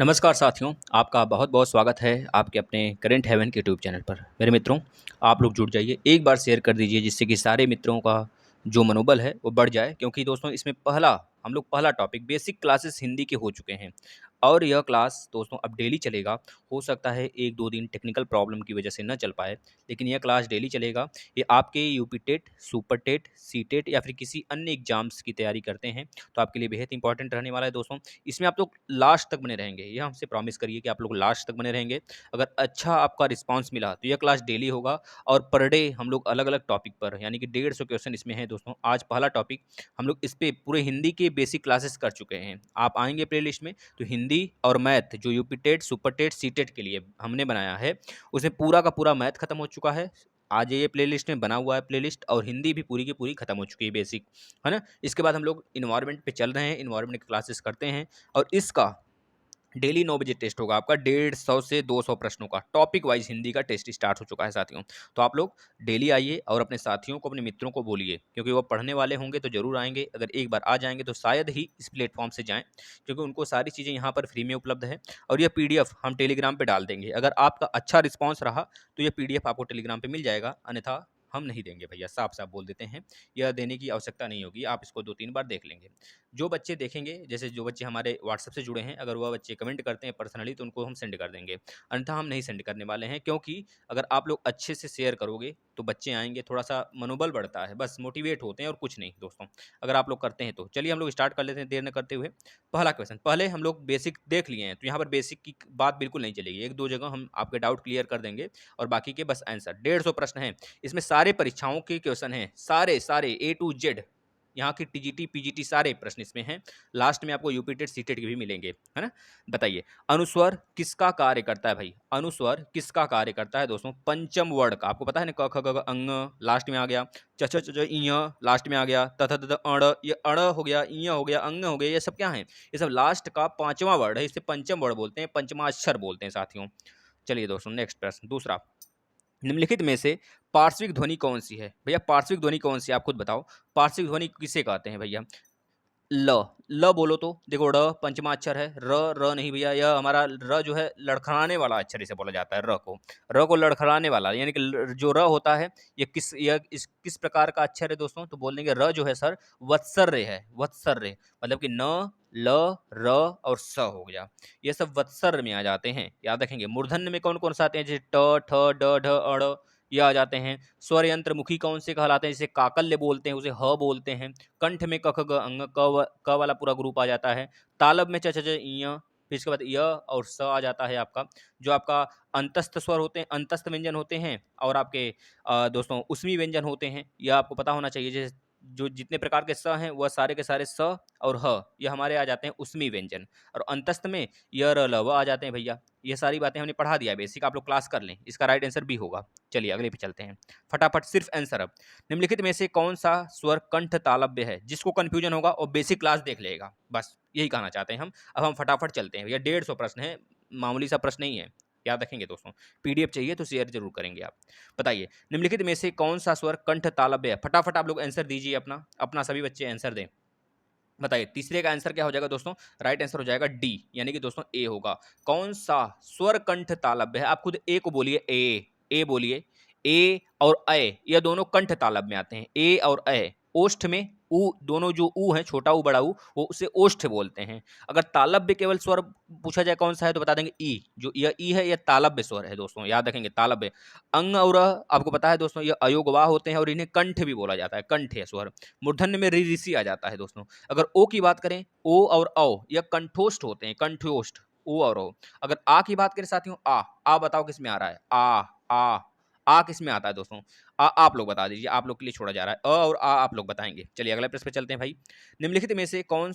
नमस्कार साथियों, आपका बहुत-बहुत स्वागत है आपके अपने करंट हेवन के यूट्यूब चैनल पर। मेरे मित्रों, आप लोग जुड़ जाइए, एक बार शेयर कर दीजिए जिससे कि सारे मित्रों का जो मनोबल है वो बढ़ जाए क्योंकि दोस्तों इसमें हम लोग पहला टॉपिक बेसिक क्लासेस हिंदी के हो चुके हैं और यह क्लास दोस्तों अब डेली चलेगा। हो सकता है 1-2 दिन टेक्निकल प्रॉब्लम की वजह से ना चल पाए, लेकिन यह क्लास डेली चलेगा। ये आपके UP TET, super TET, C TET या फिर किसी अन्य एग्ज़ाम्स की तैयारी करते हैं, तो आपके लिए बेहद इंपॉर्टेंट रहने वाला है दोस्तों। इसमें आप लोग लास्ट तक बने रहेंगे, ये हमसे प्रॉमिस करिए कि आप लोग लास्ट तक बने रहेंगे। अगर अच्छा आपका रिस्पॉन्स मिला तो यह क्लास डेली होगा और पर डे हम लोग अलग-अलग टॉपिक पर यानी कि 150 क्वेश्चन इसमें हैं दोस्तों। आज पहला टॉपिक हम लोग इस पे पूरे हिंदी के बेसिक क्लासेस कर चुके हैं। आप आएँगे प्लेलिस्ट में तो हिंदी और मैथ जो UP TET, super TET, C TET के लिए हमने बनाया है, उसमें पूरा का पूरा मैथ खत्म हो चुका है। आज ये प्लेलिस्ट में बना हुआ है प्लेलिस्ट और हिंदी भी पूरी की पूरी खत्म हो चुकी है बेसिक, है ना? इसके बाद हम लोग एनवायरनमेंट पे चल रहे हैं, एनवायरनमेंट की क्लासेस करते हैं और इसका डेली 9 बजे टेस्ट होगा आपका 150 से 200 प्रश्नों का टॉपिक वाइज हिंदी का टेस्ट स्टार्ट हो चुका है साथियों। तो आप लोग डेली आइए और अपने साथियों को, अपने मित्रों को बोलिए क्योंकि वो पढ़ने वाले होंगे तो ज़रूर आएँगे। अगर एक बार आ जाएँगे तो शायद ही इस प्लेटफ़ॉर्म से जाएँ क्योंकि उनको सारी चीज़ें यहाँ पर फ्री में उपलब्ध है और ये पीडीएफ हम टेलीग्राम पे डाल देंगे। अगर आपका अच्छा रिस्पॉन्स रहा तो ये पीडीएफ आपको टेलीग्राम पे मिल जाएगा, अन्यथा हम नहीं देंगे भैया, साफ-साफ बोल देते हैं। यह देने की आवश्यकता नहीं होगी, आप इसको 2-3 बार देख लेंगे। जो बच्चे देखेंगे, जैसे जो बच्चे हमारे व्हाट्सएप से जुड़े हैं, अगर वह बच्चे कमेंट करते हैं पर्सनली तो उनको हम सेंड कर देंगे। अन्यथा हम नहीं सेंड करने वाले हैं क्योंकि अगर आप लोग अच्छे से शेयर करोगे तो बच्चे आएँगे, थोड़ा-सा मनोबल बढ़ता है, बस मोटिवेट होते हैं और कुछ नहीं दोस्तों, अगर आप लोग करते हैं तो। चलिए हम लोग स्टार्ट कर लेते हैं देर न करते हुए। पहला क्वेश्चन, पहले हम लोग बेसिक देख लिए हैं, तो यहाँ पर बेसिक की बात बिल्कुल नहीं चलेगी। 1-2 जगह हम आपके डाउट क्लियर कर देंगे और बाकी के बस आंसर। 150 प्रश्न हैं, इसमें सारे परीक्षाओं के क्वेश्चन हैं, सारे ए टू जेड। यहाँ की टीजीटी, पीजीटी सारे प्रश्न इसमें हैं। लास्ट में आपको यूपी टेट, सी टेट के भी मिलेंगे, है ना? बताइए, अनुस्वर किसका कार्य करता है भाई? अनुस्वर किसका कार्य करता है दोस्तों? पंचम वर्ण का। आपको पता है ना क, ख, ग, घ, अंग लास्ट में आ गया, च, छ, ज, ञ लास्ट में आ गया, त, थ, द, द, अण, ये अण हो गया, ञ हो गया, अंग हो गया, ये सब क्या है? ये सब लास्ट का 5वां वर्ड है, इसे पंचम वर्ण बोलते हैं, पंचमाक्षर बोलते हैं साथियों। चलिए दोस्तों नेक्स्ट प्रश्न, दूसरा। निम्नलिखित में से पार्श्विक ध्वनि कौन सी है? भैया पार्श्विक ध्वनि कौन सी है? आप खुद बताओ। पार्श्विक ध्वनि किसे कहते हैं भैया? ल। ल बोलो तो देखो, ड़ पंचमा अक्षर है, र नहीं भैया, यह हमारा र जो है लड़खड़ाने वाला अक्षर इसे बोला जाता है। र को लड़खड़ाने वाला यानी कि जो र होता है, यह किस प्रकार का अक्षर है दोस्तों? तो बोल देंगे र जो है सर वत्सर्य है, वत्सर्य मतलब कि न, ल, र और स हो गया, ये सब वत्सर्य में आ जाते हैं, याद रखेंगे। मूर्धन्य में कौन कौन सा आते हैं? जैसे ट, ठ, ड, ढ, अड़, ये आ जाते हैं। स्वर यंत्र मुखी कौन से कहलाते हैं? जैसे काकल्य बोलते हैं, उसे ह बोलते हैं। कंठ में क, ख, ग, अंग, क वाला पूरा ग्रुप आ जाता है। तालब में च, छ, ज, ञ, फिर इसके बाद य और स आ जाता है आपका। जो आपका अंतस्थ स्वर होते हैं, अंतस्थ व्यंजन होते हैं और आपके दोस्तों उसमी व्यंजन होते हैं, यह आपको पता होना चाहिए। जैसे जो जितने प्रकार के स हैं वह सारे के सारे स और ह ये हमारे आ जाते हैं उसमी व्यंजन, और अंतस्थ में य, र, ल, व आ जाते हैं भैया। ये सारी बातें हमने पढ़ा दिया बेसिक, आप लोग क्लास कर लें, इसका राइट आंसर बी होगा। चलिए अगले पे चलते हैं फटाफट, सिर्फ आंसर। अब निम्नलिखित में से कौन सा स्वर कंठ तालव्य है? जिसको कंफ्यूजन होगा और बेसिक क्लास देख लेगा, बस यही कहना चाहते हैं हम। अब हम फटाफट चलते हैं भैया, 150 प्रश्न है, मामूली सा प्रश्न नहीं है, याद रखेंगे दोस्तों। पीडीएफ चाहिए तो शेयर जरूर करेंगे आप। बताइए, निम्नलिखित में से कौन सा स्वर कंठ तालव्य है? फटाफट आप लोग आंसर दीजिए, अपना अपना सभी बच्चे आंसर दें। बताइए, तीसरे का आंसर क्या हो जाएगा दोस्तों? राइट आंसर हो जाएगा डी, यानी कि दोस्तों ए होगा। कौन सा स्वर कंठ तालव्य है? आप खुद ए को बोलिए, ए बोलिए। ए और अ ये दोनों कंठ तालव्य में आते हैं, ए और अ। ओष्ठ में उ, दोनों जो उ है, छोटा उ बड़ा उ, वो उसे ओष्ठ बोलते हैं। अगर तालव्य केवल स्वर पूछा जाए कौन सा है तो बता देंगे ई, जो यह ई है यह तालव्य स्वर है दोस्तों, याद रखेंगे तालव्य। अंग और आपको पता है दोस्तों ये अयोगवाह होते हैं और इन्हें कंठ भी बोला जाता है, कंठ है स्वर। मूर्धन्य में रि ऋषि आ जाता है दोस्तों। अगर ओ की बात करें, ओ और औ यह कंठोष्ठ होते हैं, कंठोष्ठ, ओ और ओ। अगर आ की बात करें साथियों, आ बताओ किस में आ रहा है? आ किस में आता है दोस्तों? आप लोग बता दीजिए, आप लोग के लिए छोड़ा जा रहा है। और आप लोग बताएंगे। चलिए अगले प्रश्न पे चलते हैं भाई। निम्नलिखित में से कौन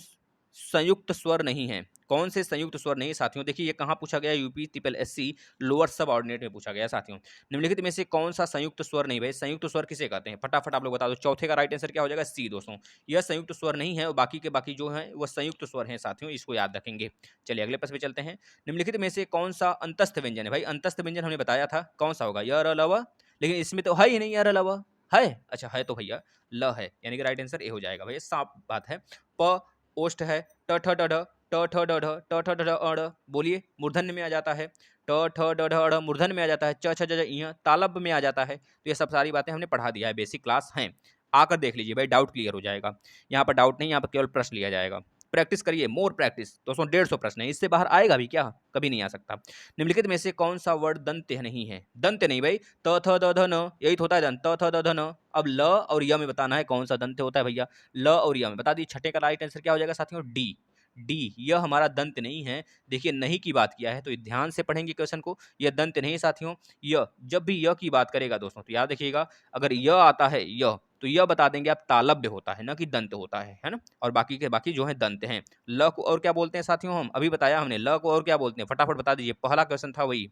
संयुक्त स्वर नहीं है? कौन से संयुक्त स्वर नहीं साथियों? देखिए ये कहाँ पूछा गया? यूपी ट्रिपल एससी लोअर सब ऑर्डिनेट में पूछा गया साथियों। निम्नलिखित में से कौन सा संयुक्त स्वर नहीं? भाई संयुक्त स्वर किसे कहते हैं? फटाफट आप लोग बता दो। चौथे का राइट आंसर क्या हो जाएगा? सी दोस्तों, यह संयुक्त स्वर नहीं है और बाकी के बाकी जो है वह संयुक्त स्वर है साथियों, इसको याद रखेंगे। चलिए अगले प्रश्न पे चलते हैं। निम्नलिखित में से कौन सा अंतस्थ व्यंजन है? भाई अंतस्थ व्यंजन हमने बताया था, कौन सा होगा? य, र, ल, व, लेकिन इसमें तो है ही नहीं य, र, ल, व। है? अच्छा है तो भैया ल है, यानी कि राइट आंसर ए हो जाएगा भैया, साफ बात है। प ओष्ठ है, ट, ठ, ड, ढ ट ठ ड ढ ट ठ ड ढ अ ड़, बोलिए मूर्धन्य में आ जाता है। ट ठ ड ढ अ ड़ मूर्धन्य में आ जाता है। च छ ज झ ञ तालव्य में आ जाता है। तो ये सब सारी बातें हमने पढ़ा दिया है, बेसिक क्लास हैं। आकर देख लीजिए भाई, डाउट क्लियर हो जाएगा। यहाँ पर डाउट नहीं, यहाँ पर केवल प्रश्न लिया जाएगा। प्रैक्टिस करिए, मोर प्रैक्टिस। दोस्तों 150 प्रश्न है, इससे बाहर आएगा भी क्या? कभी नहीं आ सकता। निम्नलिखित में से कौन सा वर्ड दंत्य नहीं है? दंत्य नहीं भाई, त थ द ध न, यही तो होता है दंत, त थ द ध न। अब ल और य में बताना है कौन सा दंत्य होता है भैया। ल और य में बता दीजिए। छठे का राइट आंसर क्या हो जाएगा साथियों? डी। डी, यह हमारा दंत नहीं है। देखिए नहीं की बात किया है, तो ध्यान से पढ़ेंगे क्वेश्चन को। यह दंत नहीं है साथियों। यह, जब भी यह की बात करेगा दोस्तों, तो याद रखिएगा, अगर यह आता है यह, तो यह बता देंगे आप तालव्य होता है, ना कि दंत होता है ना। और बाकी के बाकी जो है दंत हैं। ल को और क्या बोलते हैं साथियों? हम अभी बताया हमने, ल को और क्या बोलते हैं, फटाफट बता दीजिए। पहला क्वेश्चन था वही,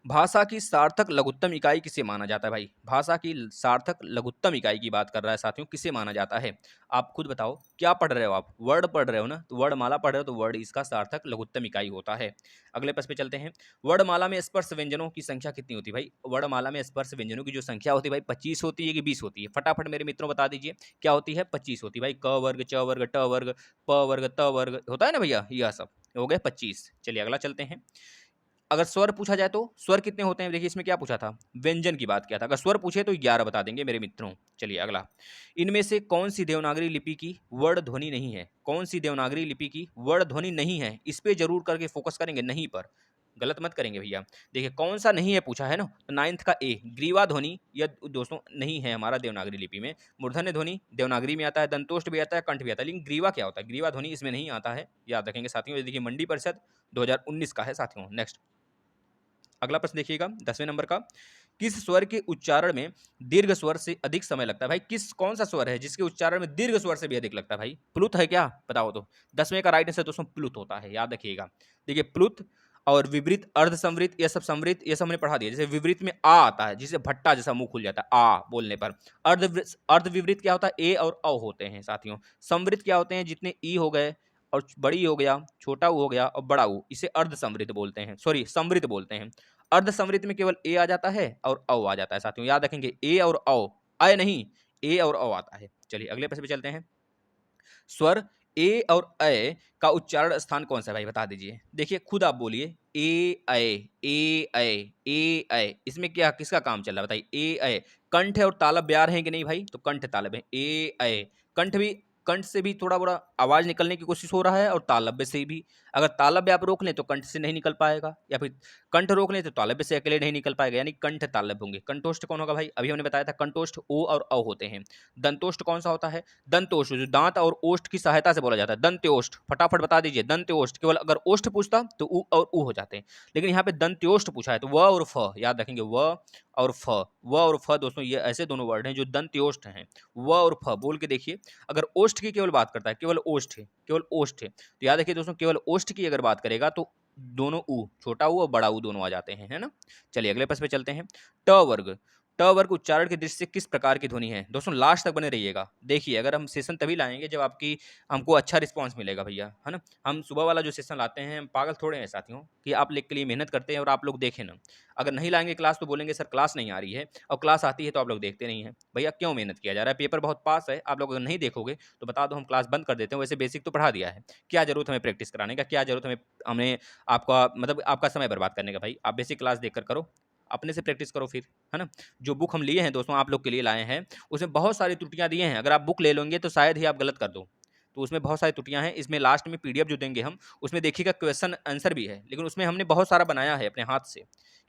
भाषा की सार्थक लघुत्तम इकाई किसे माना जाता है भाई? भाषा की सार्थक लघुत्तम इकाई की बात कर रहा है साथियों, किसे माना जाता है? आप खुद बताओ, क्या पढ़ रहे हो आप? वर्ड पढ़ रहे हो ना, तो वर्णमाला पढ़ रहे हो, तो वर्ड इसका सार्थक लघुत्तम इकाई होता है। अगले प्रश्न पे चलते हैं। वर्णमाला में स्पर्श व्यंजनों की संख्या कितनी होती है भाई? वर्णमाला में स्पर्श व्यंजनों की जो संख्या होती है भाई, 25 होती है कि 20 होती है? फटाफट मेरे मित्रों बता दीजिए, क्या होती है? 25 होती है भाई। क वर्ग, च वर्ग, ट वर्ग, प वर्ग, त वर्ग होता है ना भैया, यह सब हो गए 25। चलिए अगला चलते हैं। अगर स्वर पूछा जाए तो स्वर कितने होते हैं? देखिए इसमें क्या पूछा था, व्यंजन की बात किया था। अगर स्वर पूछे तो 11 बता देंगे मेरे मित्रों। चलिए अगला, इनमें से कौन सी देवनागरी लिपि की वर्ण ध्वनि नहीं है? कौन सी देवनागरी लिपि की वर्ण ध्वनि नहीं है? इस पे जरूर करके फोकस करेंगे, नहीं पर गलत मत करेंगे भैया। देखिए कौन सा नहीं है पूछा है ना, तो 9th का ए, ग्रीवा ध्वनि, यह दोस्तों नहीं है हमारा देवनागरी लिपि में। मूर्धन्य ध्वनि देवनागरी में आता है, दंतोष्ट भी आता है, कंठ भी आता है, लेकिन ग्रीवा क्या होता है? ग्रीवा ध्वनि इसमें नहीं आता है, याद रखेंगे साथियों। ये देखिए मंडी परिषद 2019 का है साथियों। नेक्स्ट अगला प्रश्न देखिएगा 10वें नंबर का, किस स्वर के उच्चारण में दीर्घ स्वर से अधिक समय लगता है भाई? किस कौन सा स्वर है जिसके उच्चारण में दीर्घ स्वर से भी अधिक लगता है भाई? प्लुत है क्या? बताओ तो। 10वें का राइट आंसर दोस्तों प्लुत होता है, याद रखिएगा। देखिए प्लुत और विवृत, अर्ध संवृत, ये सब संवृत, ये सब हमने पढ़ा दिया। जैसे विवृत में आ आता है, जिसे भट्टा जैसा मुंह खुल जाता है आ बोलने पर। अर्ध विवृत क्या होता है? ए और औ होते हैं साथियों। संवृत क्या होते हैं? जितने ई हो गए और बड़ी हो गया, छोटा ऊ हो गया और बड़ा ऊ, इसे अर्ध संवृत बोलते हैं, सॉरी संवृत बोलते हैं। अर्ध संवृत में केवल ए आ जाता है और औ आ जाता है साथियों, याद रखेंगे। ए और औ, अय नहीं, ए और औ आता है। चलिए अगले प्रश्न पे चलते हैं। स्वर ए और अय का उच्चारण स्थान कौन सा है भाई? बता दीजिए। देखिए खुद आप बोलिए, ए अय, ए अय, ए अय, इसमें क्या किसका काम चल रहा है बताइए? ए अय, कंठ और तालव्य ब्यार है कि नहीं भाई? तो कंठ तालव्य है। ए अय, कंठ भी, कंठ से भी थोड़ा बड़ा आवाज निकलने की कोशिश हो रहा है, और तालव्य से भी। अगर तालव्य आप रोक लें तो कंठ से नहीं निकल पाएगा, या फिर कंठ रोक लें तो तालव्य से अकेले नहीं निकल पाएगा, यानी कंठ तालव्य होंगे। कंठोष्ठ कौन होगा भाई? अभी हमने बताया था कंठोष्ठ ओ और औ होते हैं। दंतोष्ठ कौन सा होता है? दंतोष्ठ जो दांत और ओष्ठ की सहायता से बोला जाता है, दंत्योष्ठ। फटाफट बता दीजिए, दंत्योष्ठ। केवल अगर ओष्ठ पूछता तो उ और उ हो जाते हैं, लेकिन यहाँ पे दंत्योष्ठ पूछा है, तो व और फ याद रखेंगे। व और फ, व और फ दोस्तों ये ऐसे दोनों वर्ड हैं जो दंत्योष्ठ हैं। व और फ बोल के देखिए। अगर ओष्ठ की केवल बात करता है, केवल ओष्ठ है, केवल ओष्ठ है, तो याद रखिए दोस्तों, केवल ओष्ठ की अगर बात करेगा तो दोनों ऊ, छोटा ऊ और बड़ा ऊ दोनों आ जाते हैं, है ना। चलिए अगले प्रश्न पे चलते हैं। ट वर्ग, ट वर्ग उच्चारण की दृष्टि से किस प्रकार की ध्वनि है? दोस्तों लास्ट तक बने रहिएगा। देखिए अगर हम सेशन तभी लाएंगे जब आपकी हमको अच्छा रिस्पांस मिलेगा भैया, है ना। हम सुबह वाला जो सेशन लाते हैं, हम पागल थोड़े हैं साथियों कि आप लोग के लिए मेहनत करते हैं और आप लोग देखें ना। अगर नहीं लाएंगे क्लास तो बोलेंगे सर क्लास नहीं आ रही है, और क्लास आती है तो आप लोग देखते नहीं हैं। भैया क्यों मेहनत किया जा रहा है? पेपर बहुत पास है, आप लोग अगर नहीं देखोगे तो बता दो, हम क्लास बंद कर देते हैं। वैसे बेसिक तो पढ़ा दिया है, क्या जरूरत हमें प्रैक्टिस कराने का, क्या जरूरत हमें आपका मतलब आपका समय बर्बाद करने का भाई। आप बेसिक क्लास देखकर करो, अपने से प्रैक्टिस करो फिर, है ना। जो बुक हम लिए हैं दोस्तों, आप लोग के लिए लाए हैं, उसमें बहुत सारी त्रुटियां दी हैं। अगर आप बुक ले लोगे तो शायद ही आप गलत कर दो, तो उसमें बहुत सारी त्रुटियां हैं। इसमें लास्ट में पीडीएफ जो देंगे हम, उसमें देखिएगा क्वेश्चन आंसर भी है, लेकिन उसमें हमने बहुत सारा बनाया है अपने हाथ से,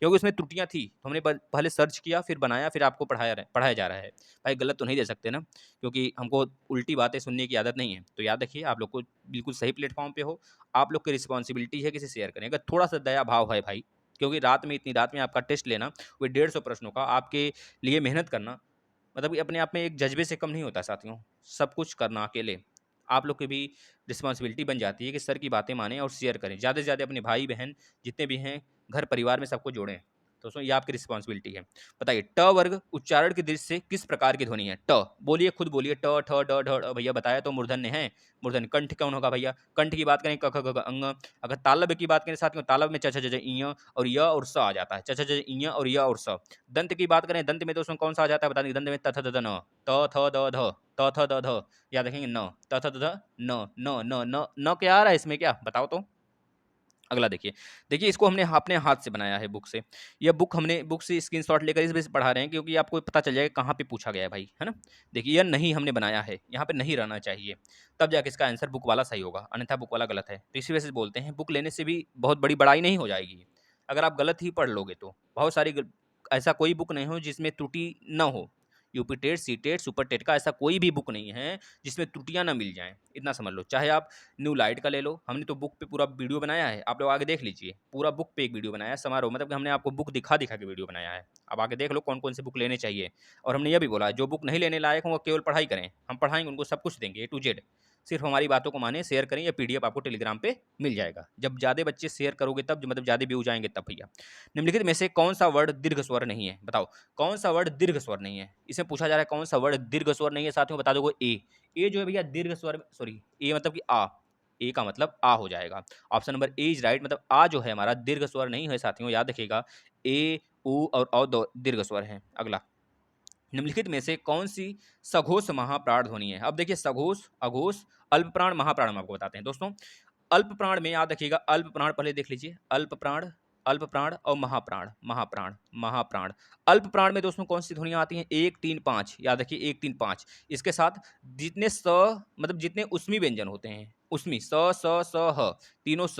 क्योंकि उसमें त्रुटियां थी, तो हमने पहले सर्च किया, फिर बनाया, फिर आपको पढ़ाया जा रहा है। भाई गलत तो नहीं दे सकते ना, क्योंकि हमको उल्टी बातें सुनने की आदत नहीं है। तो याद रखिए, आप लोग को बिल्कुल सही प्लेटफॉर्म पे हो, आप लोग की रिस्पॉन्सिबिलिटी है किसी शेयर करें। अगर थोड़ा सा दया भाव है भाई, क्योंकि रात में, इतनी रात में आपका टेस्ट लेना, वो 150 प्रश्नों का आपके लिए मेहनत करना, मतलब कि अपने आप में एक जज्बे से कम नहीं होता साथियों। सब कुछ करना अकेले, आप लोग की भी रिस्पॉन्सिबिलिटी बन जाती है कि सर की बातें मानें और शेयर करें ज़्यादा से ज़्यादा। अपने भाई बहन जितने भी हैं घर परिवार में सबको जोड़ें। दोस्तों ये आपकी रिस्पॉन्सिबिलिटी है। बताइए ट वर्ग उच्चारण की दृष्टि से किस प्रकार की ध्वनि है? ट बोलिए, खुद बोलिए। ट ठ ड ढ ढ। भैया बताया तो मूर्धन्य है। मूर्धन्य। कंठ कौन होगा भैया? कंठ की बात करें क ख ग घ अंग। अगर तालव्य की बात करें साथियों, तालव्य में च छ ज ज इ और य और स आ जाता है। च छ ज ज इ और य और स। दंत की बात करें, दंत में दोस्तों कौन सा आ जाता है बता दीजिए? दंत में त थ द द न, त थ द ध, त थ द ध। याद रखेंगे न, त थ द ध न न न न न क्या आ रहा है इसमें? क्या बताओ तो? अगला देखिए, देखिए इसको हमने अपने हाथ से बनाया है बुक से। यह बुक हमने बुक से स्क्रीनशॉट लेकर इस वजह से पढ़ा रहे हैं क्योंकि आपको पता चल जाएगा कहाँ पे पूछा गया है भाई, है ना? देखिए यह नहीं हमने बनाया है, यहाँ पे नहीं रहना चाहिए, तब जाके इसका आंसर बुक वाला सही होगा, अन्यथा बुक वाला गलत है। तो इसी वजह से बोलते हैं बुक लेने से भी बहुत बड़ी बड़ाई नहीं हो जाएगी, अगर आप गलत ही पढ़ लोगे तो। बहुत सारी ऐसा कोई बुक नहीं हो जिसमें त्रुटि न हो। UP TET, C TET, super TET का ऐसा कोई भी बुक नहीं है जिसमें त्रुटियां ना मिल जाएं, इतना समझ लो। चाहे आप न्यू लाइट का ले लो, हमने तो बुक पे पूरा वीडियो बनाया है, आप लोग आगे देख लीजिए। पूरा बुक पे एक वीडियो बनाया है, समारोह मतलब कि हमने आपको बुक दिखा दिखा के वीडियो बनाया है। अब आगे देख लो कौन कौन से बुक लेने चाहिए। और हमने यह भी बोला जो बुक नहीं लेने लायक हो वो केवल पढ़ाई करें, हम पढ़ाएंगे उनको सब कुछ देंगे A to Z। सिर्फ हमारी बातों को माने, शेयर करें, या PDF आपको टेलीग्राम पे मिल जाएगा। जब ज़्यादा बच्चे शेयर करोगे तब, मतलब ज़्यादा व्यूज आएंगे तब भैया। निम्नलिखित में से कौन सा वर्ड दीर्घ स्वर नहीं है? बताओ कौन सा वर्ड दीर्घ स्वर नहीं है? इसमें पूछा जा रहा है कौन सा वर्ड दीर्घ स्वर नहीं है। साथियों बता दोगे ए जो है भैया दीर्घ स्वर, सॉरी ए मतलब कि आ, ए का मतलब आ हो जाएगा। Option number A is right, मतलब आ जो है हमारा दीर्घ स्वर नहीं है साथियों, याद रखिएगा। ए, उ और औ दो दीर्घ स्वर हैं। अगला, निम्नलिखित में से कौन सी सघोष महाप्राण ध्वनि है? अब देखिए सघोष, अघोष, अल्प प्राण, महाप्राण हम आपको बताते हैं दोस्तों। अल्प प्राण में याद रखिएगा, अल्प प्राण पहले देख लीजिए, अल्प प्राण, अल्प प्राण और महाप्राण, महाप्राण, महाप्राण। अल्प प्राण में दोस्तों कौन सी ध्वनियां आती हैं? 1 3 5, याद रखिए 1 3 5। इसके साथ जितने स, मतलब जितने उस्मी व्यंजन होते हैं, उस्मी स स स ह, तीनों स,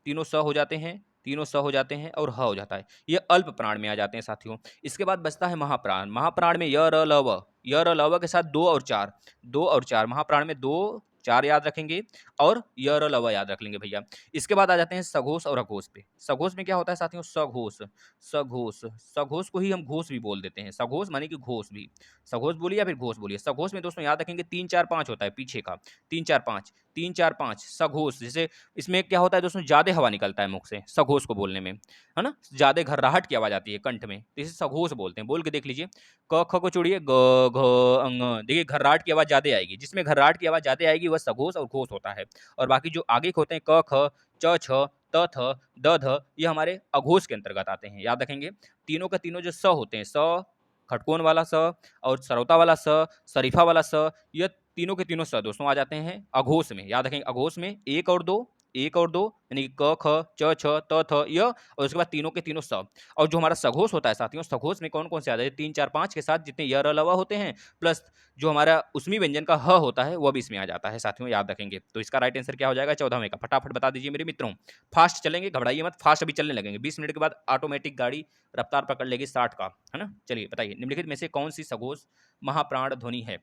तीनों स हो जाते हैं, तीनों स हो जाते हैं और ह हो जाता है, ये अल्प प्राण में आ जाते हैं साथियों। इसके बाद बचता है महाप्राण। महाप्राण में य र ल व, य र ल व के साथ 2 और 4, 2 और 4, महाप्राण में 2 4 याद रखेंगे और य र ल व याद रख लेंगे भैया। इसके बाद आ जाते हैं सघोष और अघोष पे। सघोष में क्या होता है साथियों? सघोष, सघोष, सघोष को ही हम घोष भी बोल देते हैं। सघोष माने कि घोष भी, सघोष बोलिए या फिर घोष बोलिए। सघोष में दोस्तों याद रखेंगे 3 4 5 होता है पीछे का, 3 4 5, 3 4 5 सघोष। जैसे इसमें क्या होता है दोस्तों, ज्यादा हवा निकलता है मुख से सघोष को बोलने में, है ना? ज्यादा घर्राहट की आवाज आती है कंठ में, तो इसे सघोष बोलते हैं। बोल के देख लीजिए, क ख को छोड़िए, ग घ अंग, देखिए घर्राहट की आवाज ज्यादा आएगी। जिसमें घर्राहट की आवाज ज्यादा आएगी वह सघोष और घोष होता है। और बाकी जो आगे के होते हैं क ख, च छ, त थ, द ध, ये हमारे अघोष के अंतर्गत आते हैं। याद रखेंगे तीनों के तीनों जो स होते हैं, स खटकोन वाला स और सरौता वाला स, शरीफा वाला स, ये तीनों के तीनों स दोस्तों आ जाते हैं अघोष में। याद रखेंगे अघोष में 1 और 2, 1 और 2 यानी कि क ख, च छ, त थ, य, और उसके बाद तीनों के तीनों स। और जो हमारा सघोष होता है साथियों, सघोष में कौन कौन से आ जाते हैं? 3 4 5 के साथ जितने य र ल व होते हैं, प्लस जो हमारा उसमी व्यंजन का ह होता है वह भी इसमें आ जाता है साथियों, याद रखेंगे। तो इसका राइट आंसर क्या हो जाएगा? 14वें का। फटाफट बता दीजिए मेरे मित्रों। फास्ट चलेंगे, घबराइए मत, फास्ट अभी चलने लगेंगे। 20 मिनट के बाद ऑटोमेटिक गाड़ी रफ्तार पकड़ लेगी 60 का, है ना? चलिए बताइए, निम्नलिखित में से कौन सी सघोष महाप्राण ध्वनि है?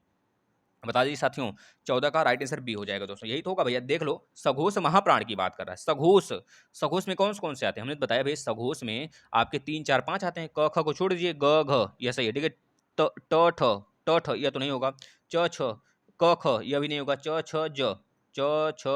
बता दीजिए साथियों। 14 का राइट आंसर बी हो जाएगा दोस्तों, यही तो होगा भैया। देख लो, सघोष महाप्राण की बात कर रहा है। सघोष, सघोष में कौन कौन से आते हैं? हमने बताया भाई सघोष में आपके 3 4 5 आते हैं। क ख को छोड़ दीजिए, ग घ यह सही है, ठीक है। ट ठ, ट ठ यह तो नहीं होगा। च छ, क ख यह भी नहीं होगा। च छ ज, च छ,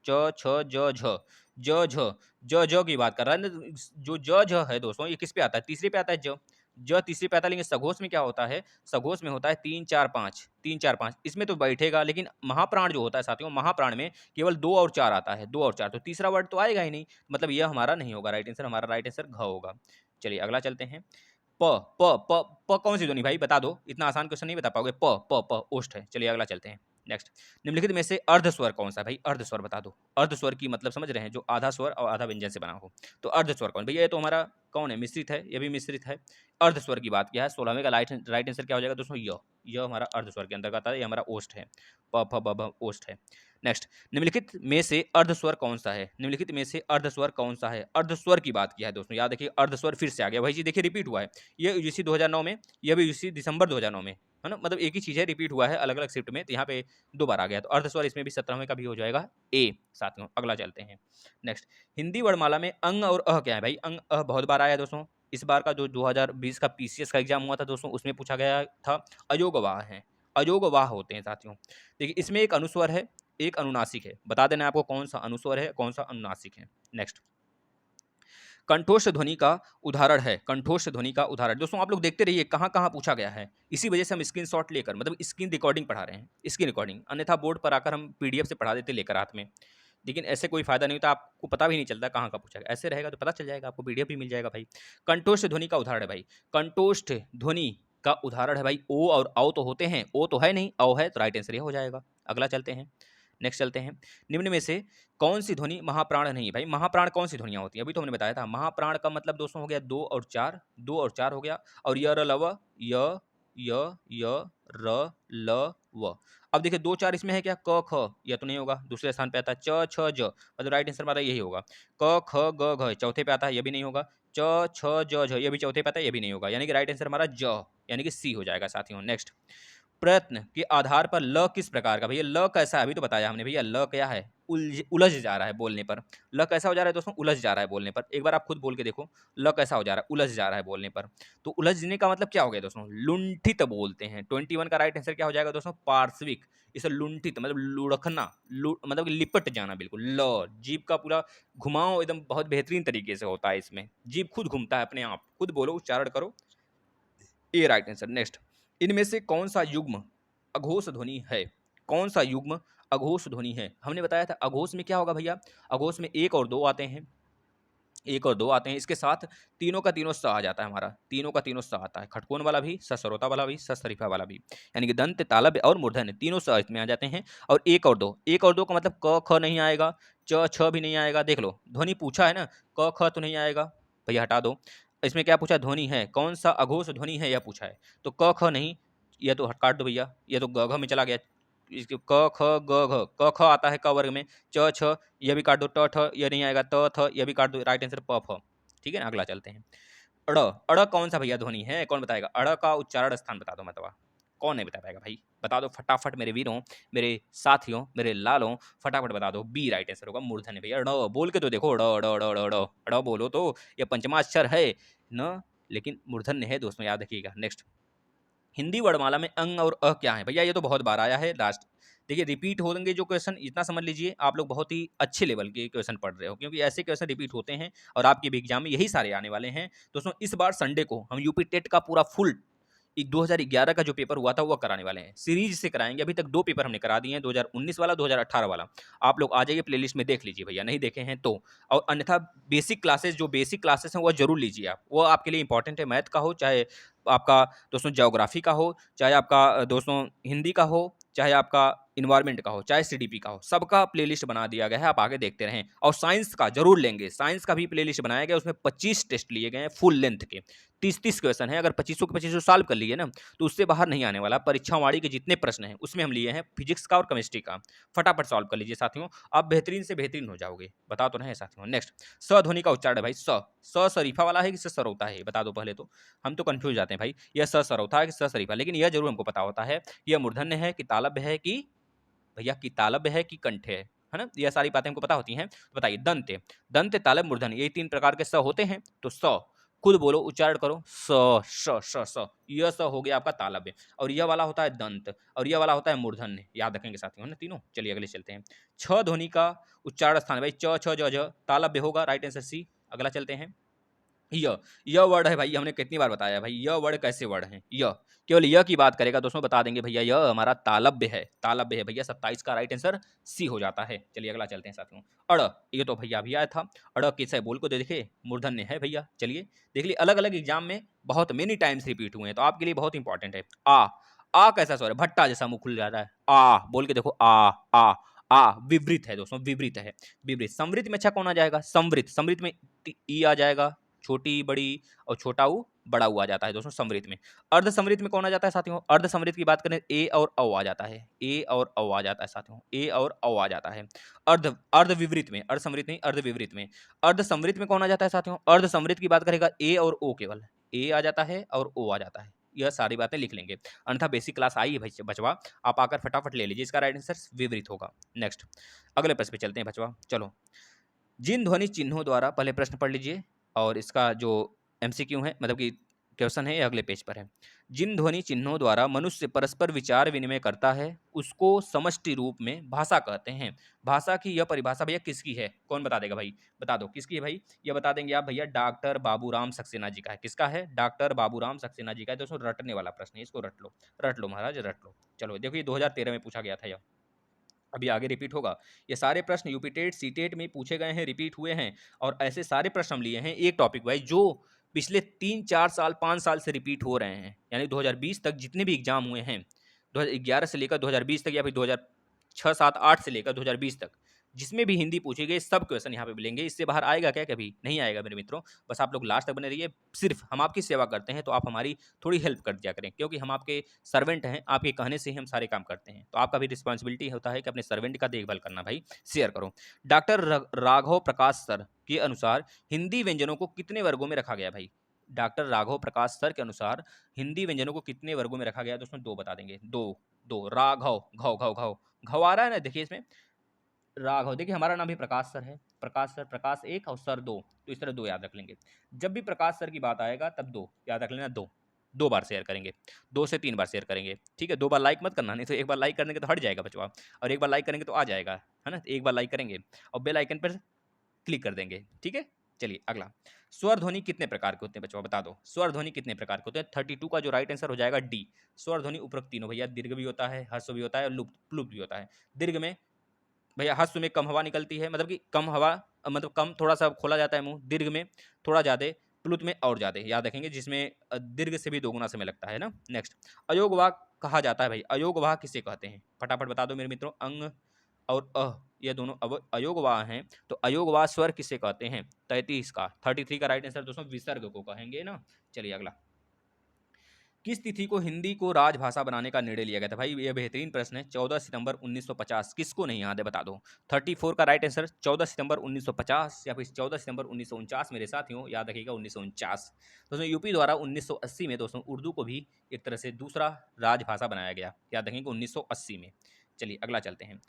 च छ ज झ, ज झ, ज ज की बात कर रहा है। जो ज झ है दोस्तों ये किस पे आता है? तीसरे पे आता है। ज तीसरे पे आता है, लेकिन सघोष में क्या होता है? सघोष में होता है 3 4 5, 3 4 5, इसमें तो बैठेगा। लेकिन महाप्राण जो होता है साथियों, महाप्राण में केवल 2 और 4 आता है, 2 और 4, तो तीसरा वर्ड तो आएगा ही नहीं, मतलब यह हमारा नहीं होगा राइट आंसर। हमारा राइट आंसर घ होगा। चलिए अगला चलते हैं। प प प प कौन सी ध्वनि भाई बता दो, इतना आसान क्वेश्चन नहीं बता पाओगे। प प प ओष्ठ है। चलिए अगला चलते हैं। नेक्स्ट, निम्नलिखित में से अर्ध स्वर कौन सा है भाई? अर्ध स्वर बता दो। अर्ध स्वर की मतलब समझ रहे हैं, जो आधा स्वर और आधा व्यंजन से बना हो। तो अर्ध स्वर कौन? भैया ये तो हमारा कौन है? मिश्रित है, ये भी मिश्रित है। अर्ध स्वर की बात किया है। 16वें का राइट आंसर क्या हो जाएगा दोस्तों? य हमारा अर्ध स्वर के अंतर्गत आता है, ये हमारा ओष्ठ है। प फ ब भ ओष्ठ है। नेक्स्ट, निम्नलिखित में से अर्ध स्वर कौन सा है? निम्नलिखित में से अर्ध स्वर कौन सा है? अर्ध स्वर की बात किया है दोस्तों, याद देखिए अर्ध स्वर फिर से आ गया भाई जी। देखिए रिपीट हुआ है, ये यूजीसी 2009 में, यह भी यूजीसी दिसंबर 2009 में, है ना? मतलब एक ही चीज है, रिपीट हुआ है अलग अलग शिफ्ट में, तो यहाँ पे 2 बार आ गया। तो अर्ध स्वर इसमें भी 17वें का भी हो जाएगा ए साथियों। अगला चलते हैं। नेक्स्ट, हिंदी वर्णमाला में अंग और अह क्या है भाई? अंग अह बहुत बार आया दोस्तों। इस बार का जो 2020 का पीसीएस का एग्जाम हुआ था दोस्तों, उसमें पूछा गया था। अयोगवाह है, अयोगवाह होते हैं साथियों। देखिए इसमें एक अनुस्वर है, एक अनुनासिक है। बता देना आपको कौन सा अनुस्वर है, कौन सा अनुनासिक है। नेक्स्ट, कंठोष्ठ ध्वनि का उदाहरण है, कंठोष्ठ ध्वनि का उदाहरण। दोस्तों आप लोग देखते रहिए कहाँ कहाँ पूछा गया है, इसी वजह से हम स्क्रीनशॉट लेकर मतलब स्क्रीन रिकॉर्डिंग पढ़ा रहे हैं, स्क्रीन रिकॉर्डिंग, अन्यथा बोर्ड पर आकर हम पीडीएफ से पढ़ा देते लेकर हाथ में, लेकिन ऐसे कोई फायदा नहीं होता, आपको पता भी नहीं चलता कहाँ का पूछा गया। ऐसे रहेगा तो पता चल जाएगा, आपको पीडीएफ भी मिल जाएगा भाई। कंठोष्ठ ध्वनि का उदाहरण है भाई, कंठोष्ठ ध्वनि का उदाहरण है भाई, ओ और औ तो होते हैं, ओ तो है नहीं, औ है, तो राइट आंसर ये हो जाएगा। अगला चलते हैं, नेक्स्ट चलते हैं। निम्न में से कौन सी ध्वनि महाप्राण नहीं है? भाई महाप्राण कौन सी ध्वनियां होती हैं? अभी तो हमने बताया था, महाप्राण का मतलब दोस्तों हो गया 2 और 4, 2 और 4 हो गया, और य र ल व, य र ल व। अब देखिए 2 4 इसमें है क्या? क ख, यह तो नहीं होगा, दूसरे स्थान पे आता है च छ ज, मतलब राइट आंसर हमारा यही होगा। क ख ग घ चौथे पे आता है, यह भी नहीं होगा। च छ ज झ, यह भी चौथे पे आता है, यह भी नहीं होगा, यानी कि राइट आंसर हमारा ज, यानी कि सी हो जाएगा साथियों। नेक्स्ट, प्रयत्न के आधार पर ल किस प्रकार का? भैया ल कैसा है? अभी तो बताया हमने भैया, ल क्या है? उलझ जा रहा है बोलने पर। ल कैसा हो जा रहा है दोस्तों? उलझ जा रहा है बोलने पर। एक बार आप खुद बोल के देखो, ल कैसा हो जा रहा है? उलझ जा रहा है बोलने पर। तो उलझने का मतलब क्या हो गया दोस्तों? लुंठित बोलते हैं। 21 का राइट आंसर क्या हो जाएगा दोस्तों? पार्श्विक। इसे लुंठित मतलब लुढ़कना, मतलब कि लिपट जाना बिल्कुल। ल, जीभ का पूरा घुमाव एकदम बहुत बेहतरीन तरीके से होता है इसमें, जीभ खुद घूमता है अपने आप। खुद बोलो, उच्चारण करो, ए राइट आंसर। नेक्स्ट, इनमें से कौन सा युग्म अघोष ध्वनि है? कौन सा युग्म अघोष ध्वनि है? हमने बताया था अघोष में क्या होगा भैया, अघोष में 1 और 2 आते हैं, 1 और 2 आते हैं, इसके साथ तीनों का तीनों स आ जाता है हमारा, तीनों का तीनों स आता है, खटकोन वाला भी, ससरोता वाला भी, सशरीफा वाला भी, यानी कि दंत, तालव्य और मूर्धन्य तीनों स इसमें आ जाते हैं। और 1 और 2, 1 और 2 का मतलब क ख नहीं आएगा, च छ भी नहीं आएगा। देख लो ध्वनि पूछा है ना, क ख तो नहीं आएगा, भैया हटा दो। इसमें क्या पूछा? ध्वनि है, कौन सा अघोष ध्वनि है यह पूछा है, तो क ख नहीं, यह तो काट दो भैया, यह तो ग घ में चला गया। इसके क ख ग घ, क ख आता है क वर्ग में, च छ यह भी काट दो, ट ठ यह नहीं आएगा, त थ यह भी काट दो, राइट आंसर प फ। ठीक है ना, अगला चलते हैं। अड़, अड़ कौन सा भैया ध्वनि है? कौन बताएगा? अड़ का उच्चारण स्थान बता दो मतवा, कौन नहीं बता पाएगा भाई? बता दो फटाफट मेरे वीरों, मेरे साथियों, मेरे लालों, फटाफट बता दो। बी राइट आंसर होगा, मूर्धन्य भैया। ड़ बोल के तो देखो, ड़ ड़ ड़ ड़ ड़, ड़ बोलो तो, यह पंचमाक्षर है न, लेकिन मूर्धन्य है दोस्तों, याद रखिएगा। नेक्स्ट, हिंदी वर्णमाला में अंग और अ क्या है? भैया ये तो बहुत बार आया है, लास्ट देखिए रिपीट होंगे जो क्वेश्चन, इतना समझ लीजिए आप लोग बहुत ही अच्छे लेवल के क्वेश्चन पढ़ रहे हो, क्योंकि ऐसे क्वेश्चन रिपीट होते हैं और आपके भी एग्जाम में यही सारे आने वाले हैं। दोस्तों इस बार संडे को हम यूपी टेट का पूरा फुल 2011 का जो पेपर हुआ था वो कराने वाले हैं, सीरीज से कराएंगे। अभी तक 2 पेपर हमने करा दिए हैं, 2019 वाला, 2018 वाला। आप लोग आ जाइए, प्लेलिस्ट में देख लीजिए भैया, नहीं देखे हैं तो। और अन्यथा बेसिक क्लासेस, जो बेसिक क्लासेस हैं वो जरूर लीजिए आप, वो आपके लिए इंपॉर्टेंट है। मैथ का हो, चाहे आपका दोस्तों ज्योग्राफी का हो, चाहे आपका दोस्तों हिंदी का हो, चाहे आपका इन्वायरमेंट का हो, चाहे सीडीपी का हो, सबका प्लेलिस्ट बना दिया गया है, आप आगे देखते रहें। और साइंस का जरूर लेंगे, साइंस का भी प्लेलिस्ट बनाया गया, उसमें 25 टेस्ट लिए गए हैं फुल लेंथ के, 30-30 क्वेश्चन है। अगर 25 के 25 सॉल्व कर लिए ना, तो उससे बाहर नहीं आने वाला। परीक्षावाड़ी के जितने प्रश्न हैं उसमें हम लिए हैं फिजिक्स का और केमिस्ट्री का, फटाफट सॉल्व कर लीजिए साथियों, आप बेहतरीन से बेहतरीन हो जाओगे। बता तो रहे साथियों। नेक्स्ट, स ध्वनि का उच्चारण है भाई, स शरीफा वाला है कि स सरौता है? बता दो पहले तो, हम तो कंफ्यूज जाते हैं भाई, यह स सरौता है कि स शरीफा, लेकिन यह जरूर हमको पता होता है यह मूर्धन्य है कि तालव्य है कि भैया की तालव्य है कि कंठ है ना, यह सारी बातें हमको पता होती हैं। तो बताइए, दंत, दंत, तालव्य, मूर्धन्य, ये 3 प्रकार के स होते हैं। तो स खुद बोलो, उच्चारण करो, स श श स, यह स हो गया आपका तालव्य, और यह वाला होता है दंत, और यह वाला होता है मूर्धन्य। याद रखेंगे साथियों ना तीनों। चलिए अगले चलते हैं। छ ध्वनि का उच्चारण स्थान है भाई, च छ ज झ, तालव्य होगा, राइट आंसर सी। अगला चलते हैं। य वर्ड है भाई, हमने कितनी बार बताया भाई, य वर्ड कैसे वर्ड है? य केवल य की बात करेगा दोस्तों, बता देंगे भैया य हमारा तालव्य है, तालव्य है भैया। 27 का राइट आंसर सी हो जाता है। चलिए अगला चलते हैं साथियों। अड़, ये तो भैया अभी आया था, अड़ किस है बोल को देखे, मूर्धन्य है भैया। चलिए देख लिए, अलग अलग एग्जाम में बहुत मेनी टाइम्स रिपीट हुए हैं, तो आपके लिए बहुत इंपॉर्टेंट है। आ कैसा स्वर है? भट्टा जैसा मुंह खुल जाता है, आ बोल के देखो, आ विवृत है दोस्तों, विवृत है, विवृत। समृद्ध में अच्छा कौन आ जाएगा? समृद्ध, समृद्ध में ई आ जाएगा, छोटी बड़ी, और छोटा ऊ बड़ा ऊ आ जाता है दोस्तों समृद्ध में। अर्ध समृद्ध में कौन आ जाता है साथियों? अर्ध समृद्ध की बात करें, ए और औ आ जाता है, ए और औ आ जाता है साथियों, ए और औ आ जाता है। अर्ध, अर्ध विवृत में, अर्ध समृद्ध नहीं, अर्ध विवृत में। अर्ध समृद्ध में कौन आ जाता है साथियों? अर्ध समृद्ध की बात करेगा, ए और ओ, केवल ए आ जाता है और ओ आ जाता है। यह सारी बातें लिख लेंगे, अन्यथा बेसिक क्लास आई है बचवा, आप आकर फटाफट ले लीजिए, इसका राइट आंसर विवृत होगा। नेक्स्ट, अगले प्रश्न पे चलते हैं बचवा। चलो, जिन ध्वनि चिन्हों द्वारा, पहले प्रश्न पढ़ लीजिए और इसका जो एमसीक्यू है, मतलब कि क्वेश्चन है, ये अगले पेज पर है। जिन ध्वनि चिन्हों द्वारा मनुष्य परस्पर विचार विनिमय करता है उसको समष्टि रूप में भाषा कहते हैं। भाषा की यह परिभाषा भैया किसकी है? कौन बता देगा भाई? बता दो किसकी है भाई? ये बता देंगे आप भैया, डॉक्टर बाबूराम सक्सेना जी का है। किसका है? डॉक्टर बाबूराम सक्सेना जी का है। दोस्तों रटने वाला प्रश्न है, इसको रट लो महाराज, रट लो। चलो देखो, ये 2013 में पूछा गया था यह, अभी आगे रिपीट होगा। ये सारे प्रश्न यूपी टेट सी टेट में पूछे गए हैं, रिपीट हुए हैं, और ऐसे सारे प्रश्न हम लिए हैं एक टॉपिक वाइज जो पिछले 3 4 साल 5 साल से रिपीट हो रहे हैं। यानी 2020 तक जितने भी एग्जाम हुए हैं, 2011 से लेकर 2020 तक, या फिर 2006 7 8 से लेकर 2020 तक जिसमें भी हिंदी पूछी गई सब क्वेश्चन यहाँ पे मिलेंगे। इससे बाहर आएगा क्या? कभी नहीं आएगा मेरे मित्रों। बस आप लोग लास्ट तक बने रहिए। सिर्फ हम आपकी सेवा करते हैं तो आप हमारी थोड़ी हेल्प कर दिया करें, क्योंकि हम आपके सर्वेंट हैं, आपके कहने से ही हम सारे काम करते हैं। तो आपका भी रिस्पॉन्सिबिलिटी होता है कि अपने सर्वेंट का देखभाल करना भाई। शेयर करो। डॉक्टर राघव प्रकाश सर के अनुसार हिंदी व्यंजनों को कितने वर्गों में रखा गया भाई? डॉक्टर राघव प्रकाश सर के अनुसार हिंदी व्यंजनों को कितने वर्गों में रखा गया? तो उसमें दो बता देंगे। दो दो राघव, घव घव घव घव आ रहा है ना, देखिए इसमें राघव। देखिए हमारा नाम भी प्रकाश सर है, प्रकाश सर, प्रकाश एक और सर दो, तो इस तरह दो याद रख लेंगे। जब भी प्रकाश सर की बात आएगा तब दो याद रख लेना। दो दो बार शेयर करेंगे, 2 से 3 बार शेयर करेंगे, ठीक है। 2 बार लाइक मत करना, नहीं तो एक बार लाइक करने के तो हट जाएगा बचवा, और एक बार लाइक करेंगे तो आ जाएगा, है ना। एक बार लाइक करेंगे और बेल आइकन पर क्लिक कर देंगे, ठीक है। चलिए अगला, स्वर ध्वनि कितने प्रकार के होते हैं बच्चों? बता दो स्वर ध्वनि कितने प्रकार के होते हैं। 32 का जो राइट आंसर हो जाएगा डी। स्वर ध्वनि उपरोक्त तीनों भैया, दीर्घ भी होता है, ह्रस्व भी होता है और लुप्त प्लुप्त भी होता है। दीर्घ में भैया ह्रस्व में कम हवा निकलती है, मतलब कि कम हवा, मतलब कम थोड़ा सा खोला जाता है मुंह। दीर्घ में थोड़ा ज़्यादा, प्लुत में और ज़्यादा, याद रखेंगे, जिसमें दीर्घ से भी दोगुना समय लगता है ना। नेक्स्ट, अयोगवाह कहा जाता है भाई। अयोगवाह किसे कहते हैं? फटाफट बता दो मेरे मित्रों। अंग और ये दोनों अयोगवाह हैं, तो अयोगवाह स्वर किसे कहते हैं? 33 का 33 का राइट आंसर दोस्तों विसर्ग को कहेंगे ना। चलिए अगला, किस तिथि को हिंदी को राजभाषा बनाने का निर्णय लिया गया था भाई? ये बेहतरीन प्रश्न है। 14 सितंबर 1950। किसको नहीं याद है बता दो। 34 का राइट आंसर 14 सितंबर 1950 या फिर 14 सितंबर 1949 मेरे साथियों, याद रखिएगा 1949। दोस्तों यूपी द्वारा 1980 में दोस्तों उर्दू को भी एक तरह से दूसरा राजभाषा बनाया गया, याद रखेंगे 1980 में। चलिए अगला चलते हैं।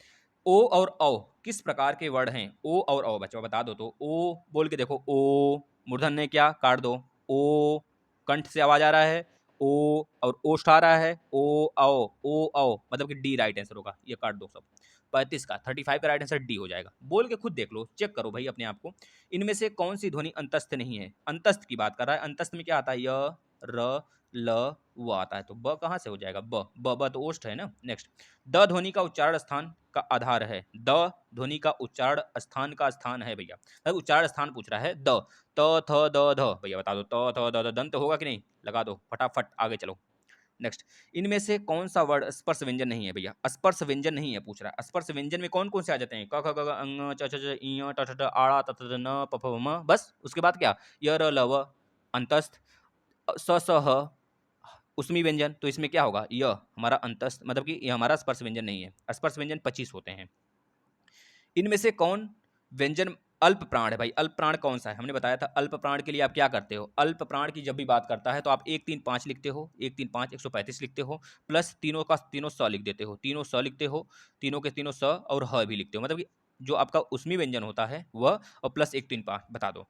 ओ और औ किस प्रकार के वर्ड हैं? ओ और औ बच्चों बता दो। तो ओ बोल के देखो, ओ मूर्धन्य है क्या? काट दो। ओ कंठ से आवाज आ रहा है, ओ और ओष्ठ आ रहा है, ओ आओ मतलब कि डी राइट आंसर होगा, ये काट दो सब। 35 का 35 का राइट आंसर डी हो जाएगा। बोल के खुद देख लो, चेक करो भाई अपने आप को। इनमें से कौन सी ध्वनि अंतस्थ नहीं है? अंतस्थ की बात कर रहा है। अंतस्थ में क्या आता है? य र ल व आता है, तो ब कहाँ से हो जाएगा? ब तो ओष्ठ है ना। नेक्स्ट, द ध्वनि का उच्चारण स्थान का आधार है। द ध्वनि का उच्चारण स्थान का स्थान है भैया, उच्चारण स्थान पूछ रहा है। द त थ द ध भैया बता दो। त थ द ध दंत होगा कि नहीं? लगा दो फटाफट, आगे चलो। नेक्स्ट, इनमें से कौन सा वर्ड स्पर्श व्यंजन नहीं है भैया? स्पर्श व्यंजन नहीं है पूछ रहा है। स्पर्श व्यंजन में कौन कौन से आ जाते हैं? क ख ग घ अंग च छ ज इ ट ठ ड आड़ा त थ द न प फ ब म, बस। उसके बाद क्या? य र ल व अंतस्थ, स स ह उसमी व्यंजन। तो इसमें क्या होगा? य हमारा अंतस्थ, मतलब कि ये हमारा स्पर्श व्यंजन नहीं है। स्पर्श व्यंजन 25 होते हैं। इनमें से कौन व्यंजन अल्प प्राण है भाई? अल्प प्राण कौन सा है? हमने बताया था अल्प प्राण के लिए आप क्या करते हो। अल्प प्राण की जब भी बात करता है तो आप 1 3 5 लिखते हो, 1 3 5 135 लिखते हो, प्लस तीनों का तीनों स लिख देते हो, तीनों स लिखते हो, तीनों के तीनों स और ह भी लिखते हो, मतलब कि जो आपका उसमें व्यंजन होता है वह, और प्लस 1 3 5 बता दो।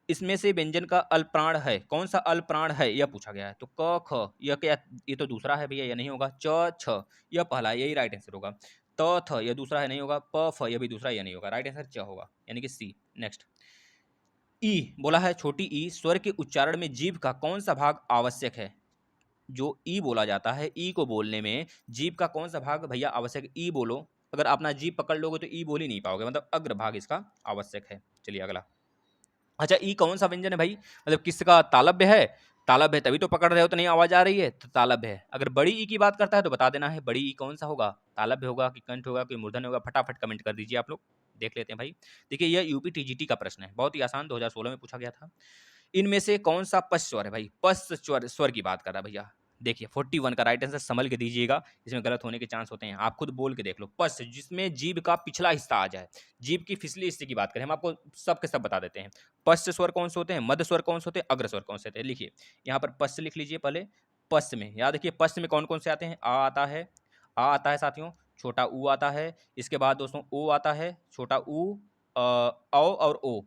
इसमें से व्यंजन का अल्प प्राण है कौन सा? अल्प प्राण है यह पूछा गया है। तो क ख यह क्या? ये तो दूसरा है भैया, यह नहीं होगा। च छ यह पहला है, यही राइट आंसर होगा। त थ यह दूसरा है, नहीं होगा। प फ यह भी दूसरा, यह नहीं होगा। राइट आंसर च होगा, यानी कि सी। नेक्स्ट, ई बोला है, छोटी ई स्वर के उच्चारण में जीभ का कौन सा भाग आवश्यक है? जो ई बोला जाता है, ई को बोलने में जीभ का कौन सा भाग भैया आवश्यक है? ई बोलो, अगर अपना जीभ पकड़ लोगे तो ई बोल ही नहीं पाओगे, मतलब अग्र भाग इसका आवश्यक है। चलिए अगला, अच्छा ई कौन सा व्यंजन है भाई? मतलब किसका तालब्य है? तालब्य है तभी तो पकड़ रहे हो, तो नहीं आवाज आ रही है तो तालब्य है। अगर बड़ी ई की बात करता है तो बता देना है बड़ी ई कौन सा होगा? तालब्य होगा कि कंठ होगा कि मूर्धन्य होगा? फटाफट कमेंट कर दीजिए आप लोग, देख लेते हैं भाई। देखिए यह यूपी टीजीटी का प्रश्न है, बहुत ही आसान, 2016 में पूछा गया था। इनमें से कौन सा पश्च स्वर है भाई? पश्च स्वर स्वर की बात कर रहा है भैया। देखिए 41 का राइट आंसर संभल के दीजिएगा, इसमें गलत होने के चांस होते हैं। आप खुद बोल के देख लो। पश्च जिसमें जीभ का पिछला हिस्सा आ जाए, जीभ की फिसली हिस्से की बात करें, हम आपको सब के सब बता देते हैं। पश्च स्वर कौन से होते हैं, मध्य स्वर कौन से होते हैं, अग्र स्वर कौन से होते हैं? लिखिए यहाँ पर पश्च लिख लीजिए पहले। पश्च में याद रखिए, पश्च में कौन कौन से आते हैं? आ आता है, आ आता है साथियों, छोटा ऊ आता है, इसके बाद दोस्तों ओ आता है, छोटा ऊ, औ और ओ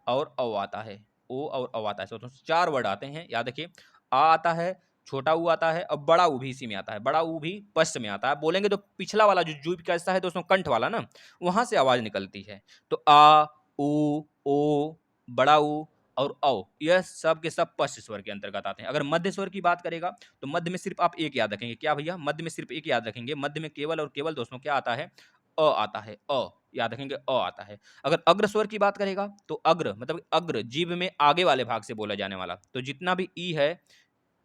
और औ आता है, ओ और औ आता है। तो 4 वर्ड आते हैं, याद रखिए। आ आता है, छोटा ऊ आता है और बड़ा ऊ भी इसी में आता है, बड़ा ऊ भी पश्च में आता है। बोलेंगे तो पिछला वाला जो जीभ का हिस्सा है दोस्तों, कंठ वाला ना, वहां से आवाज निकलती है। तो आ, ऊ, ओ, बड़ा ऊ और औ, यह सब के सब पश्च स्वर के अंतर्गत आते हैं। अगर मध्य स्वर की बात करेगा तो मध्य में सिर्फ आप एक याद रखेंगे, क्या भैया, मध्य में सिर्फ एक याद रखेंगे। मध्य में केवल और केवल दोस्तों क्या आता है, अ आता है, अ याद रखेंगे, अ आता है। अगर अग्र स्वर की बात करेगा तो अग्र मतलब अग्र, जीभ में आगे वाले भाग से बोला जाने वाला, तो जितना भी ई है,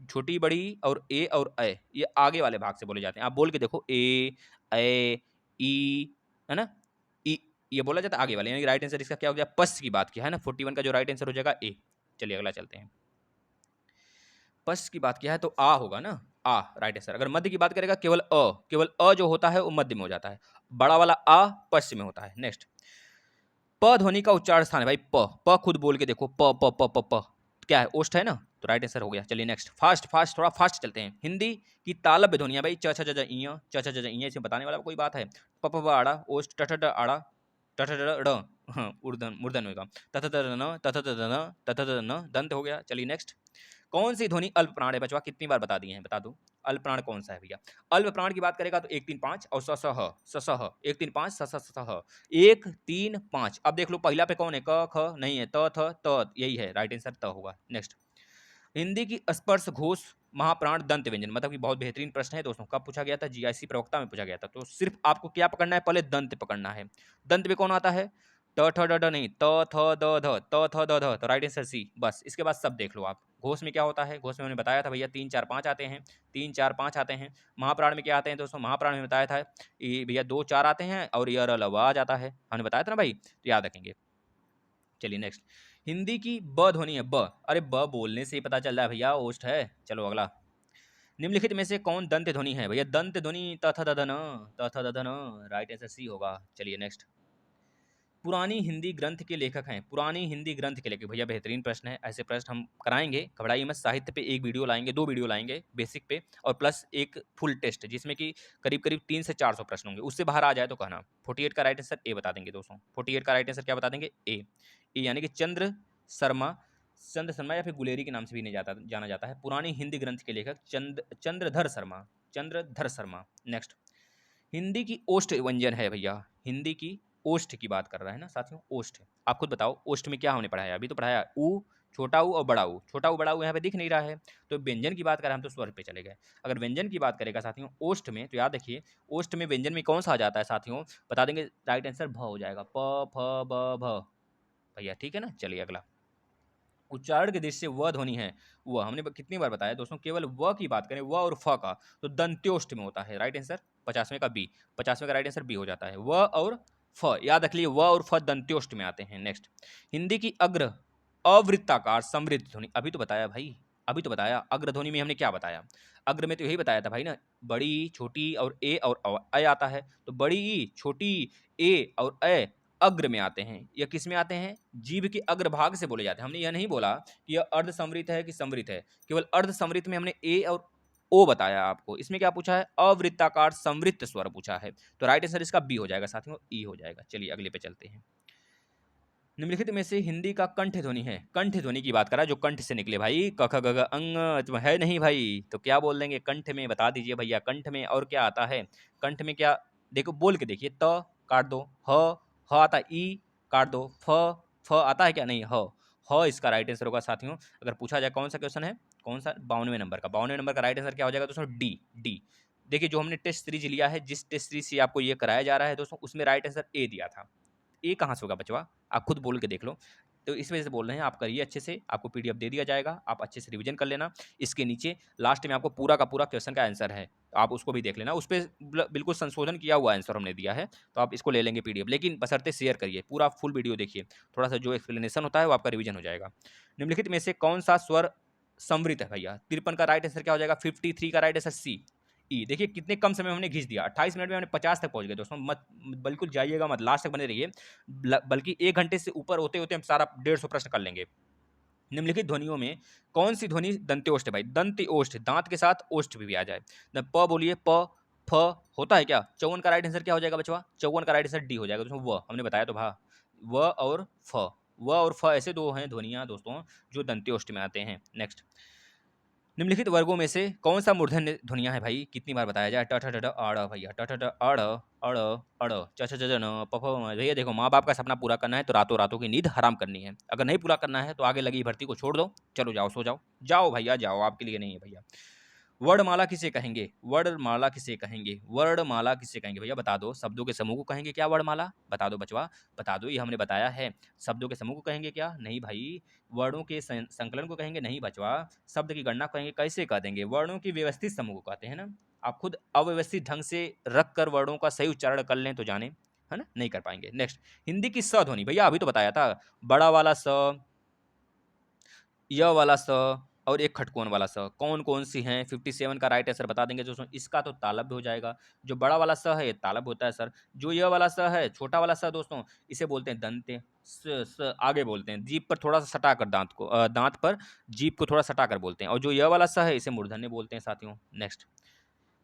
छोटी बड़ी और ए और ए, ये आगे वाले भाग से बोले जाते हैं। आप बोल के देखो, ए, ई, है ना, ई, ये बोला जाता है आगे वाले, यानी राइट आंसर इसका क्या हो गया, पश्च की बात किया है ना, 41 का जो राइट आंसर हो जाएगा ए। चलिए अगला चलते हैं। पश्च की बात किया है तो आ होगा ना, आ राइट आंसर। अगर मध्य की बात करेगा केवल अ जो होता है वो मध्य में हो जाता है, बड़ा वाला आ पश्च में होता है। नेक्स्ट, प ध्वनि का उच्चारण स्थान है भाई, प खुद बोल के देखो, प प प प प क्या है, ओष्ठ है ना, तो राइट आंसर हो गया। चलिए नेक्स्ट, फास्ट थोड़ा फास्ट चलते हैं। हिंदी की तालब्य ध्वनियां भाई, च छ ज इ, च छ ज इ, इसे बताने वाला कोई बात है। प प आड़ा, ओष्ठ, ट ठ ड आड़ा, ट ठ ड ड़, मूर्धन मूर्धन होगा, त थ द न, त थ द न, त थ द न, दंत हो गया। चलिए नेक्स्ट, कौन सी ध्वनि अल्प प्राण है बचवा, कितनी बार बता दिए हैं, बता दो अल्प प्राण कौन सा है भैया। अल्प प्राण की बात करेगा तो 1 3 5 और स स ह, स स ह, 1 3 5 स स स ह, 1 3 5। अब देख लो पहला पे कौन है, क ख नहीं है, त थ त, यही है राइट आंसर, त होगा। नेक्स्ट, हिंदी की स्पर्श घोष महाप्राण दंत व्यंजन, मतलब कि बहुत बेहतरीन प्रश्न है दोस्तों, कब पूछा गया था, जीआईसी प्रवक्ता में पूछा गया था। तो सिर्फ आपको क्या पकड़ना है, पहले दंत पकड़ना है। दंत में कौन आता है, ट ठ ड ढ नहीं, त थ द ध, त थ द ध, तो राइट आंसर सी। बस इसके बाद सब देख लो आप। घोष में क्या होता है, घोष में मैंने बताया था भैया 3 4 5 आते हैं, 3 4 5 आते हैं। महाप्राण में क्या आते हैं दोस्तों, महाप्राण में बताया था ये भैया 2 4 आते हैं और ये र ल व आ जाता है, हमने बताया था ना भाई, तो याद रखेंगे। चलिए नेक्स्ट, हिंदी की ब ध्वनि है, ब, अरे ब बोलने से ही पता चल रहा है भैया ओष्ठ है। चलो अगला, निम्नलिखित में से कौन दंत ध्वनि है भैया, दंत ध्वनि त थ द ध न, त थ द ध न, राइट आंसर सी होगा। चलिए नेक्स्ट, पुरानी हिंदी ग्रंथ के लेखक हैं, पुरानी हिंदी ग्रंथ के लेखक, भैया बेहतरीन प्रश्न है, ऐसे प्रश्न हम कराएंगे, घबराइए मत। साहित्य पे एक वीडियो लाएंगे, 2 वीडियो लाएंगे बेसिक पे, और प्लस एक फुल टेस्ट जिसमें कि करीब करीब 300 से 400 प्रश्न होंगे, उससे बाहर आ जाए तो कहना। 48 का राइट आंसर ए बता देंगे दोस्तों, 48 का राइट आंसर क्या बता देंगे, ए यानी कि चंद्र शर्मा, चंद्र शर्मा या फिर गुलेरी के नाम से भी नहीं जाना जाता है, पुरानी हिंदी ग्रंथ के लेखक चंद्रधर शर्मा, चंद्रधर शर्मा। नेक्स्ट, हिंदी की ओष्ठ व्यंजन है भैया, हिंदी की ओष्ठ की बात कर रहा है ना साथियों, ओष्ठ। आप खुद बताओ ओष्ठ में क्या हमने पढ़ाया, अभी तो पढ़ाया ऊ, छोटा ऊ और बड़ा ऊ, छोटा ऊ बड़ा ऊ यहाँ पे दिख नहीं रहा है। तो व्यंजन की बात करें हम तो स्वर पे चले गए। अगर व्यंजन की बात करेगा साथियों ओष्ठ में, तो याद रखिए ओष्ठ में व्यंजन में कौन सा आ जाता है साथियों, बता देंगे, राइट आंसर भ हो जाएगा, प फ ब भ भैया, ठीक है ना। चलिए अगला, उच्चारण के दृष्टि से व ध्वनि है, व हमने कितनी बार बताया दोस्तों, केवल व की बात करें, व और फ का, तो दंत्योष्ठ में होता है, राइट आंसर 50वें का बी, 50वें का राइट आंसर बी हो जाता है, व और फ, याद रख लिए व और फ दंत्योष्ठ में आते हैं। नेक्स्ट, हिंदी की अग्र अवृत्ताकार समृद्ध ध्वनि, अभी तो बताया भाई, अभी तो बताया अग्र ध्वनि में हमने क्या बताया, अग्र में तो यही बताया था भाई ना, बड़ी छोटी और ए और अ आता है, तो बड़ी ई छोटी ए और ए अग्र में आते हैं, या किस में आते हैं, जीभ के अग्रभाग से बोले जाते हैं। हमने यह नहीं बोला कि यह अर्ध समृत है कि समृत है, केवल अर्ध समृत में हमने ए और ओ बताया आपको। इसमें क्या पूछा है, अवृत्ताकार समृत स्वर पूछा है, तो राइट आंसर इसका बी हो जाएगा साथियों, ई हो जाएगा। चलिए अगले पे चलते हैं। निम्नलिखित में से हिंदी का कंठ ध्वनि है, कंठ ध्वनि की बात करा जो कंठ से निकले भाई, क ख ग घ अंग, तुम है नहीं भाई, तो क्या बोल देंगे कंठ में, बता दीजिए भैया कंठ में और क्या आता है, कंठ में क्या, देखो बोल के देखिए, त काट दो, ह आता है, ई काट दो, फ आता है क्या, नहीं, ह इसका राइट आंसर होगा साथियों। अगर पूछा जाए कौन सा क्वेश्चन है, कौन सा, 52वें नंबर का, 52वें नंबर का राइट आंसर क्या हो जाएगा दोस्तों, डी डी। देखिए जो हमने टेस्ट सीरीज लिया है, जिस टेस्ट सीरीज से आपको ये कराया जा रहा है दोस्तों, उसमें राइट आंसर ए दिया था, ए कहाँ से होगा बचवा, आप खुद बोल के देख लो। तो इस वजह से बोल रहे हैं, आप करिए अच्छे से, आपको पीडीएफ दे दिया जाएगा, आप अच्छे से रिवीजन कर लेना। इसके नीचे लास्ट में आपको पूरा का पूरा क्वेश्चन का आंसर है, आप उसको भी देख लेना, उस पर बिल्कुल संशोधन किया हुआ आंसर हमने दिया है, तो आप इसको ले लेंगे पीडीएफ, लेकिन बशर्ते शेयर करिए, पूरा फुल वीडियो देखिए, थोड़ा सा जो एक्सप्लेनेशन होता है वो आपका रिवीजन हो जाएगा। निम्नलिखित में से कौन सा स्वर समृत है भैया, 53 का राइट आंसर क्या हो जाएगा, 53 का राइट आंसर सी, ई। देखिए कितने कम समय में हमने खींच दिया, 28 मिनट में हमने 50 तक पहुंच गए दोस्तों, मत बिल्कुल जाइएगा मत, लास्ट तक बने रहिए, बल्कि 1 घंटे से ऊपर होते होते हम सारा 150 प्रश्न कर लेंगे। निम्नलिखित ध्वनियों में कौन सी ध्वनि दंत्योष्ठ है भाई, दंत्योष्ठ, दांत के साथ ओष्ठ भी आ जाए, प बोलिए, प फ होता है क्या, 54 का राइट आंसर क्या हो जाएगा बचवा, 54 का राइट आंसर डी हो जाएगा दोस्तों, व हमने बताया तो भा, व और फ, व और फ ऐसे दो हैं ध्वनियां दोस्तों जो दंत्योष्ठ में आते हैं। नेक्स्ट, निम्नलिखित वर्गों में से कौन सा मूर्धन्य ध्वनियाँ है भाई? कितनी बार बताया जाए? ट ठ ड ढ अड़ भैया, ट ठ ड अड़ अड़ अड़, च छ ज ज न, प फ म। भैया देखो, माँ बाप का सपना पूरा करना है तो रातों रातों की नींद हराम करनी है। अगर नहीं पूरा करना है तो आगे लगी भर्ती को छोड़ दो, चलो जाओ सो जाओ। जाओ भैया जाओ, आपके लिए नहीं है भैया। वर्णमाला किसे कहेंगे? वर्णमाला किसे कहेंगे? वर्णमाला किसे कहेंगे भैया? बता दो। शब्दों के समूह को कहेंगे क्या वर्णमाला? बता दो बचवा, बता दो। ये हमने बताया है। शब्दों के समूह को कहेंगे क्या? नहीं भाई। वर्णों के संकलन को कहेंगे? नहीं बचवा। शब्द की गणना कहेंगे? कैसे कह देंगे? वर्णों की व्यवस्थित समूह को कहते हैं ना। आप खुद अव्यवस्थित ढंग से रख कर वर्णों का सही उच्चारण कर लें तो जाने, है ना? नहीं कर पाएंगे। नेक्स्ट, हिंदी की स ध्वनि भैया अभी तो बताया था। बड़ा वाला स, य वाला स और एक खटकोन वाला स, कौन कौन सी हैं? 57 का राइट आंसर बता देंगे दोस्तों। इसका तो तालब्य हो जाएगा। जो बड़ा वाला स है ये तालब्य होता है सर। जो य वाला स है, छोटा वाला स दोस्तों, इसे बोलते हैं दंत्य। स आगे बोलते हैं, जीभ पर थोड़ा सा सटा कर दांत को, दांत पर जीभ को थोड़ा सटा कर बोलते हैं। और जो य वाला स है इसे मूर्धन्य बोलते हैं साथियों। नेक्स्ट,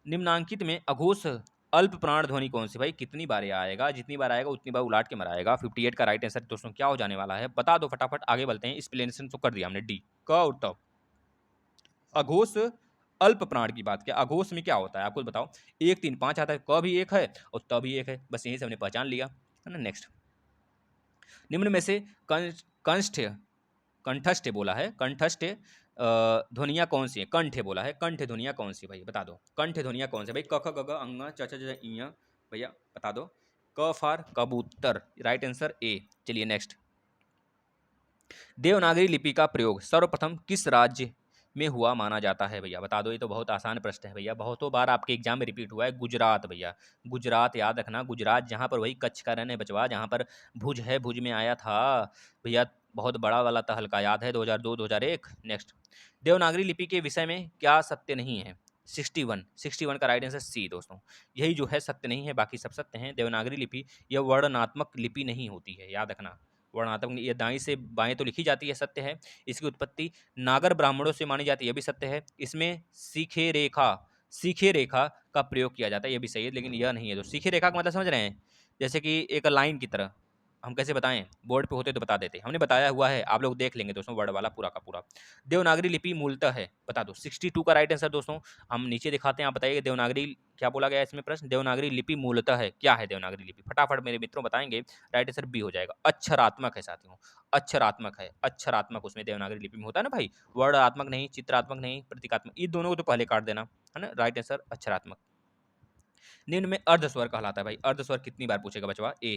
निम्नांकित में अघोष अल्प प्राण ध्वनि कौन सी? भाई कितनी बार ये आएगा? जितनी बार आएगा उतनी बार उलाट के मराएगा। 58 का राइट आंसर दोस्तों क्या हो जाने वाला है? बता दो फटाफट, आगे बढ़ते हैं। एक्सप्लेनेशन तो कर दिया हमने, डी क और त। अघोष अल्प प्राण की बात, क्या अघोष में क्या होता है आपको बताओ? 1 3 5 आता है, क भी एक है और त भी एक है, बस यहीं से हमने पहचान लिया, है ना। नेक्स्ट, निम्न में से कंष्ठ कंठस्थ बोला है, कंठस्थ ध्वनियाँ कौन सी है? कंठ बोला है, कंठ ध्वनियाँ कौन सी भाई बता दो? कंठ ध्वनियाँ कौन सी भाई? क ख ग घ अंग च छ ज झ इं, भैया बता दो। क फॉर कबूतर, राइट आंसर ए। चलिए नेक्स्ट, देवनागरी लिपि का प्रयोग सर्वप्रथम किस राज्य में हुआ माना जाता है? भैया बता दो। ये तो बहुत आसान प्रश्न है भैया, बहुतों बार आपके एग्जाम में रिपीट हुआ है। गुजरात भैया, गुजरात याद रखना। गुजरात जहाँ पर वही कच्छ का रन है बचवा, जहाँ पर भुज है, भुज में आया था भैया। बहुत बड़ा वाला तहलका याद है 2002 2001। नेक्स्ट, देवनागरी लिपि के विषय में क्या सत्य नहीं है? 61 का राइट आंसर सी दोस्तों। यही जो है सत्य नहीं है, बाकी सब सत्य हैं। देवनागरी लिपि यह वर्णनात्मक लिपि नहीं होती है, याद रखना। वर्णनात्मक, ये दाएं से बाएं तो लिखी जाती है, सत्य है। इसकी उत्पत्ति नागर ब्राह्मणों से मानी जाती है, यह भी सत्य है। इसमें सीखे रेखा का प्रयोग किया जाता है, यह भी सही है, लेकिन यह नहीं है। तो सीखे रेखा का मतलब समझ रहे हैं? जैसे कि एक लाइन की तरह। हम कैसे बताएं? बोर्ड पे होते तो बता देते, हमने बताया हुआ है, आप लोग देख लेंगे दोस्तों वर्ड वाला पूरा का पूरा। देवनागरी लिपि मूलतः है, बता दो। 62 का राइट आंसर दोस्तों। हम नीचे दिखाते हैं, आप बताइए देवनागरी क्या बोला गया है इसमें प्रश्न? देवनागरी लिपि मूलतः है, क्या है देवनागरी लिपि? फटाफट मेरे मित्रों बताएंगे। राइट आंसर बी हो जाएगा, अक्षरात्मक है साथियों। अक्षरात्मक है, अक्षरात्मक उसमें देवनागरी लिपि में होता है ना भाई। वर्णात्मक नहीं, चित्रात्मक नहीं, प्रतीकात्मक, ये दोनों को तो पहले काट देना, है ना। राइट आंसर अक्षरात्मक। निम्न में अर्धस्वर कहलाता है भाई। अर्धस्वर कितनी बार पूछेगा बचवा? ए,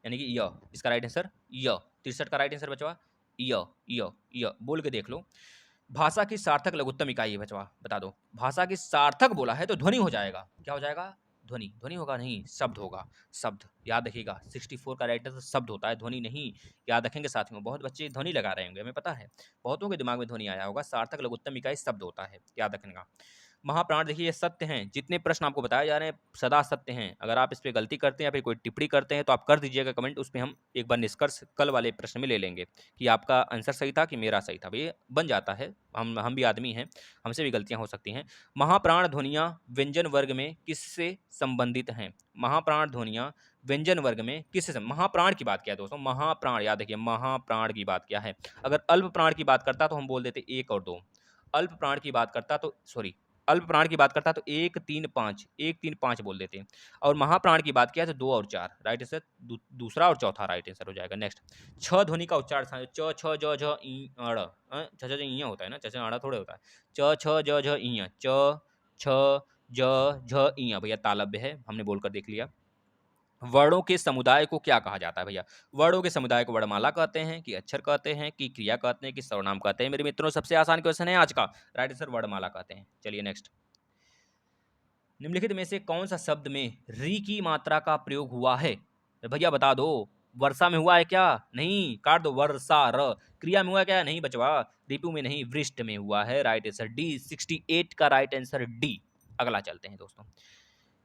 यानी कि य। इसका राइट आंसर य। 63 का राइट आंसर बचवा य य य। बोल के देख लो। भाषा की सार्थक लघुत्तम इकाई है बचवा, बता दो। भाषा की सार्थक बोला है तो ध्वनि हो जाएगा। क्या हो जाएगा? ध्वनि। ध्वनि होगा नहीं, शब्द होगा। शब्द याद रखिएगा। 64 का राइट आंसर शब्द होता है, ध्वनि नहीं। याद रखेंगे साथियों, बहुत बच्चे ध्वनि लगा रहे होंगे, हमें पता है। बहुतों के दिमाग में ध्वनि आया होगा। सार्थक लघुत्तम इकाई शब्द होता है, याद रखना। महाप्राण देखिए, ये सत्य हैं। जितने प्रश्न आपको बताए जा रहे हैं सदा सत्य हैं। अगर आप इस पे गलती करते हैं या फिर कोई टिप्पणी करते हैं तो आप कर दीजिएगा कमेंट, उस पर हम एक बार निष्कर्ष कल वाले प्रश्न में ले लेंगे कि आपका आंसर सही था कि मेरा सही था। भैया बन जाता है, हम भी आदमी हैं, हमसे भी गलतियां हो सकती हैं। महाप्राण ध्वनियाँ व्यंजन वर्ग में किससे संबंधित हैं? महाप्राण ध्वनियाँ व्यंजन वर्ग में किससे महाप्राण की बात किया है दोस्तों। महाप्राण याद रखिए, महाप्राण की बात क्या है। अगर अल्प प्राण की बात करता तो हम बोल देते 1 और 2। अल्प प्राण की बात करता तो सॉरी, अल्प प्राण की बात करता तो 1 3 5, 1 3 5 बोल देते हैं। और महाप्राण की बात किया तो 2 और 4 राइट आंसर, दूसरा और चौथा राइट आंसर हो जाएगा। नेक्स्ट, छ ध्वनि का उच्चारण च छ ज झ इ अड़, छ छ ज इं होता है ना, छ छ अड़ा थोड़े होता है। च छ ज झ इं, च छ ज झ इं भैया तालव्य है, हमने बोलकर देख लिया। वर्णों के समुदाय को क्या कहा जाता है भैया? वर्णों के समुदाय को वर्णमाला कहते हैं कि अक्षर कहते हैं कि क्रिया कहते हैं कि सर्वनाम कहते हैं? मेरे मित्रों सबसे आसान क्वेश्चन है आज का। राइट आंसर वर्णमाला कहते हैं। चलिए नेक्स्ट, निम्नलिखित में से कौन सा शब्द में री की मात्रा का प्रयोग हुआ है? भैया बता दो। वर्षा में हुआ है क्या? नहीं, काट दो। वर्षा र। क्रिया में हुआ क्या? नहीं बचवा। रिपु में नहीं, वृष्ट में हुआ है। Right answer D. 68 का राइट आंसर डी। अगला चलते हैं दोस्तों।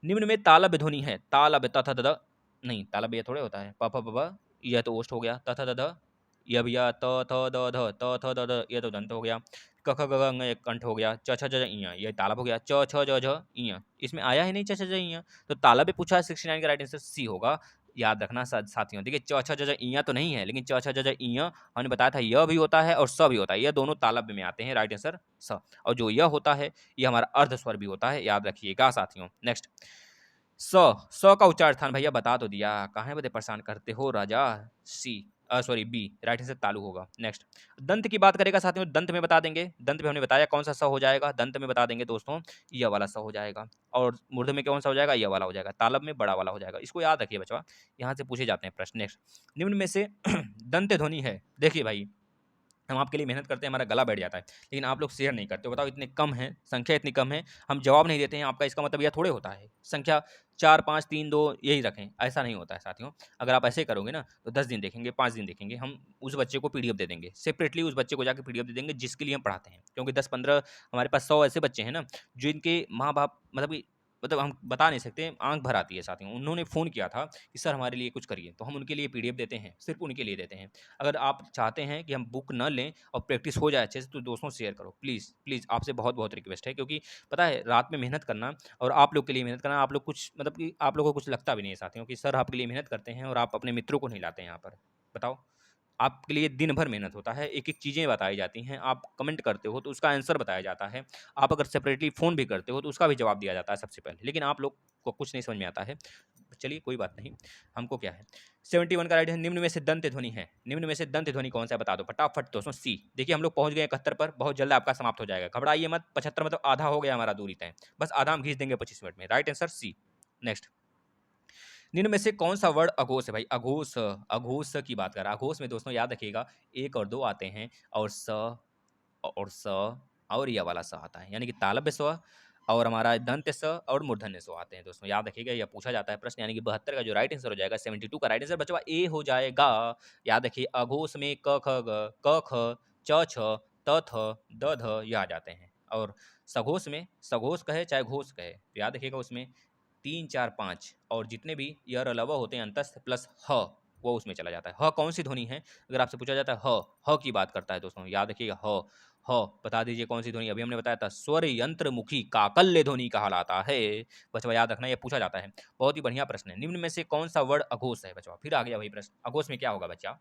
निम्न में तालव्य ध्वनि है। तालव्य तथा तद नहीं, तालव्य थोड़े होता है। प फ प प, यह तो ओष्ठ हो गया। तथा तद यह भैया त थ द ध त थ द द, यह तो दंत हो गया। क ख ग घ ङ एक कंठ हो गया। च छ ज झ इं, यह तालव्य हो गया। च छ ज झ इं, इसमें आया ही नहीं च छ ज इं, तो तालव्य पूछा है। 69 का राइट आंसर सी होगा। याद रखना साथियों। देखिए च छ ज झ इयाँ तो नहीं है, लेकिन च छ ज झ इयाँ हमने बताया था य भी होता है और स भी होता है। यह दोनों तालव्य में आते हैं, राइट आंसर स। और जो य होता है ये हमारा अर्ध स्वर भी होता है, याद रखिएगा साथियों। नेक्स्ट स, स का उच्चार स्थान भैया बता तो दिया, काहे बदे परेशान करते हो राजा। सी सॉरी बी, राइट आंसर तालु होगा। नेक्स्ट दंत की बात करेगा साथियों, दंत में बता देंगे, दंत में हमने बताया कौन सा स हो जाएगा, दंत में बता देंगे दोस्तों य वाला स हो जाएगा। और मूर्ध में कौन सा हो जाएगा, य वाला हो जाएगा। तालब में बड़ा वाला हो जाएगा। इसको याद रखिए बच्चा, यहाँ से पूछे जाते हैं प्रश्न। नेक्स्ट निम्न में से दंत ध्वनि है। देखिए भाई हम आपके लिए मेहनत करते हैं, हमारा गला बैठ जाता है, लेकिन आप लोग शेयर नहीं करते हो। बताओ इतने कम है, संख्या इतनी कम है, हम जवाब नहीं देते हैं आपका, इसका मतलब यह थोड़े होता है संख्या 4 5 3 2 यही रखें, ऐसा नहीं होता है साथियों। अगर आप ऐसे करोगे ना तो 10 दिन देखेंगे, 5 दिन देखेंगे, हम उस बच्चे को पीडीएफ दे देंगे, सेपरेटली उस बच्चे को जाकर पीडीएफ दे देंगे जिसके लिए हम पढ़ाते हैं। क्योंकि 10 15 हमारे पास 100 ऐसे बच्चे हैं ना जिनके माँ बाप मतलब हम बता नहीं सकते, आंख भर आती है साथियों। उन्होंने फ़ोन किया था कि सर हमारे लिए कुछ करिए, तो हम उनके लिए पीडीएफ देते हैं, सिर्फ उनके लिए देते हैं। अगर आप चाहते हैं कि हम बुक न लें और प्रैक्टिस हो जाए अच्छे से, तो दोस्तों शेयर करो प्लीज़ प्लीज़, आपसे बहुत बहुत रिक्वेस्ट है। क्योंकि पता है रात में मेहनत करना और आप लोग के लिए मेहनत करना, आप लोग कुछ मतलब कि आप लोगों को कुछ लगता भी नहीं है साथियों कि सर आपके लिए मेहनत करते हैं और आप अपने मित्रों को नहीं लाते हैं यहाँ पर। बताओ आपके लिए दिन भर मेहनत होता है, एक एक चीज़ें बताई जाती हैं, आप कमेंट करते हो तो उसका आंसर बताया जाता है, आप अगर सेपरेटली फ़ोन भी करते हो तो उसका भी जवाब दिया जाता है सबसे पहले, लेकिन आप लोग को कुछ नहीं समझ में आता है। चलिए कोई बात नहीं, हमको क्या है। 71 का राइट है, निम्न में से दंत ध्वनि है, निम्न में से दंत ध्वनि कौन सा है बता दो फटाफट दोस्तों। सी, देखिए हम लोग पहुंच गए 71 पर, बहुत जल्द आपका समाप्त हो जाएगा, घबराइए मत। 75 मतलब आधा हो गया हमारा दूरी तय, बस आधा हम खींच देंगे 25 मिनट में, राइट आंसर सी। नेक्स्ट निम्न में से कौन सा वर्ड अघोष है भाई, अघोष, अघोष की बात कर रहा है। अघोष में दोस्तों याद रखिएगा 1 और 2 आते हैं और स और स और यह वाला स आता है, यानी कि तालव्य स्व और हमारा दंत स और मूर्धन्य स्व आते हैं दोस्तों, याद रखिएगा। यह पूछा जाता है प्रश्न, यानी कि 72 का जो राइट आंसर हो जाएगा, 72 का राइट आंसर बचवा ए हो जाएगा। याद रखिए अघोष में क ख ग क ख च छ त थ द ध यह आ जाते हैं। और सघोष में सघोष कहे चाहे घोष कहे, तो याद रखिएगा उसमें 3 4 5 और जितने भी यर अलावा होते हैं अंतस्थ प्लस ह, वो उसमें चला जाता है। ह कौन सी ध्वनि है, अगर आपसे पूछा जाता है ह की बात करता है दोस्तों, याद रखिएगा ह। ह बता दीजिए कौन सी ध्वनि, अभी हमने बताया था स्वर यंत्र मुखी काकल्य ध्वनि कहलाता है। बचवा याद रखना, ये पूछा जाता है, बहुत ही बढ़िया प्रश्न है। निम्न में से कौन सा वर्ड अघोष है बचवा, फिर आ गया वही प्रश्न, अघोष में क्या होगा बच्चा,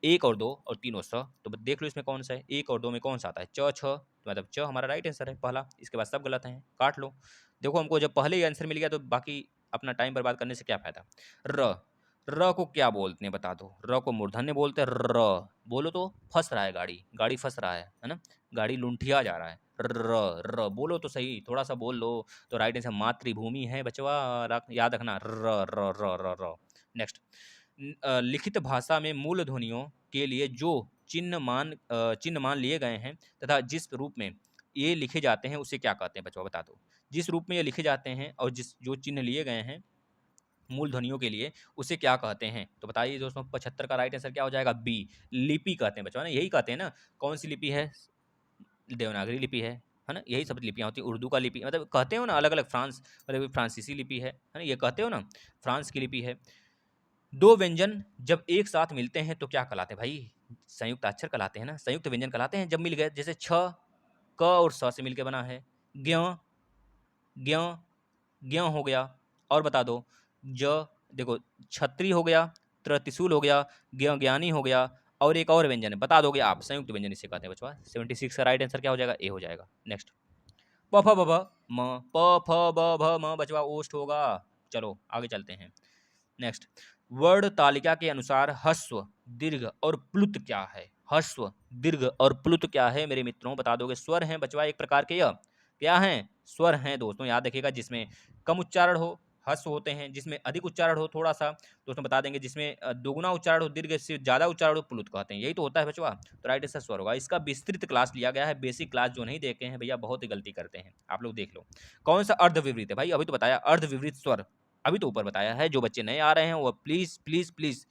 1 और 2 और तीनों स, तो देख लो इसमें कौन सा है, 1 और 2 में कौन सा आता है, च छ, तो मतलब च हमारा राइट आंसर है पहला, इसके बाद सब गलत हैं, काट लो। देखो हमको जब पहले ही आंसर मिल गया तो बाकी अपना टाइम बर्बाद करने से क्या फायदा। र, र को क्या बोलते हैं बता दो, र को मूर्धन्य बोलते हैं। र बोलो तो फंस रहा है गाड़ी, गाड़ी फंस रहा है ना, गाड़ी लुंठिया जा रहा है। र, र बोलो तो सही, थोड़ा सा बोल लो, तो राइट आंसर मातृभूमि है बचवा, याद रखना र र र र र। नेक्स्ट लिखित भाषा में मूल ध्वनियों के लिए जो चिन्ह मान लिए गए हैं तथा जिस रूप में ये लिखे जाते हैं उसे क्या कहते हैं बच्चों बता दो। जिस रूप में ये लिखे जाते हैं और जिस जो चिन्ह लिए गए हैं मूल ध्वनियों के लिए उसे क्या कहते हैं, तो बताइए दोस्तों। 75 का राइट आंसर क्या हो जाएगा, बी, लिपि कहते हैं बच्चों ना, यही कहते हैं ना। कौन सी लिपि है, देवनागरी लिपि है ना, यही सब लिपियाँ होती हैं। उर्दू का लिपि मतलब कहते हो ना अलग अलग, फ्रांस मतलब फ्रांसीसी लिपि है ना, ये कहते हो ना फ्रांस की लिपि है। दो व्यंजन जब एक साथ मिलते हैं तो क्या कहलाते हैं भाई, संयुक्त अक्षर कहलाते हैं ना, संयुक्त व्यंजन कहलाते हैं जब मिल गए। जैसे छ क और स से मिलकर बना है, ज्ञ ज्ञ ज्ञ हो गया। और बता दो ज, देखो छत्री हो गया, त्रिशूल हो गया, ज्ञ ज्ञानी हो गया, और एक और व्यंजन है बता दोगे आप, संयुक्त व्यंजन इसे कहते हैं बचवा। 76 का राइट आंसर क्या हो जाएगा, ए हो जाएगा। नेक्स्ट प फ ब भ म, प फ ब भ म बचवा ओष्ठ होगा। चलो आगे चलते हैं। नेक्स्ट वर्ण तालिका के अनुसार ह्स्व दीर्घ और प्लुत क्या है, ह्स्व दीर्घ और प्लुत क्या है मेरे मित्रों बता दोगे। स्वर हैं बचवा एक प्रकार के, यह क्या हैं, स्वर हैं दोस्तों, याद रखिएगा। जिसमें कम उच्चारण हो ह्स्व होते हैं, जिसमें अधिक उच्चारण हो थोड़ा सा दोस्तों बता देंगे, जिसमें दोगुना उच्चारण हो दीर्घ से ज्यादा उच्चारण हो प्लुत कहते हैं, यही तो होता है बचवा। तो राइट आंसर स्वर होगा। इसका विस्तृत क्लास लिया गया है, बेसिक क्लास जो नहीं देखे हैं भैया बहुत ही गलती करते हैं, आप लोग देख लो। कौन सा अर्ध विवृत है भाई, अभी तो बताया अर्ध विवृत स्वर, अभी तो ऊपर बताया है। जो बच्चे नए आ रहे हैं वो प्लीज प्लीज प्लीज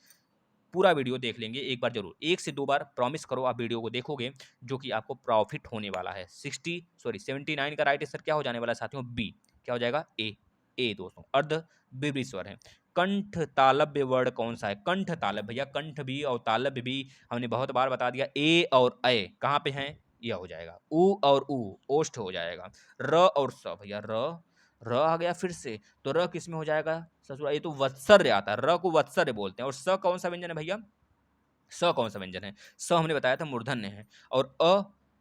पूरा वीडियो देख लेंगे एक बार जरूर, 1 से 2 बार प्रॉमिस करो आप वीडियो को देखोगे, जो कि आपको प्रॉफिट होने वाला है। 79 का राइट आंसर क्या हो जाने वाला है साथियों, बी, क्या हो जाएगा, ए। ए दोस्तों अर्ध विवृत स्वर है। कंठ तालव्य वर्ड कौन सा है, कंठ तालव्य भैया, कंठ भी और तालव्य भी हमने बहुत बार बता दिया। ए और ए कहाँ पे हैं, यह हो जाएगा। उ और उ ओष्ठ हो जाएगा। र और स भैया, र र आ गया फिर से, तो र किस में हो जाएगा ससुरा, ये तो वत्सर्य आता है, र को वत्सर्य बोलते हैं। और स कौन सा व्यंजन है भैया, स कौन सा व्यंजन है, स हमने बताया था मूर्धन्य है। और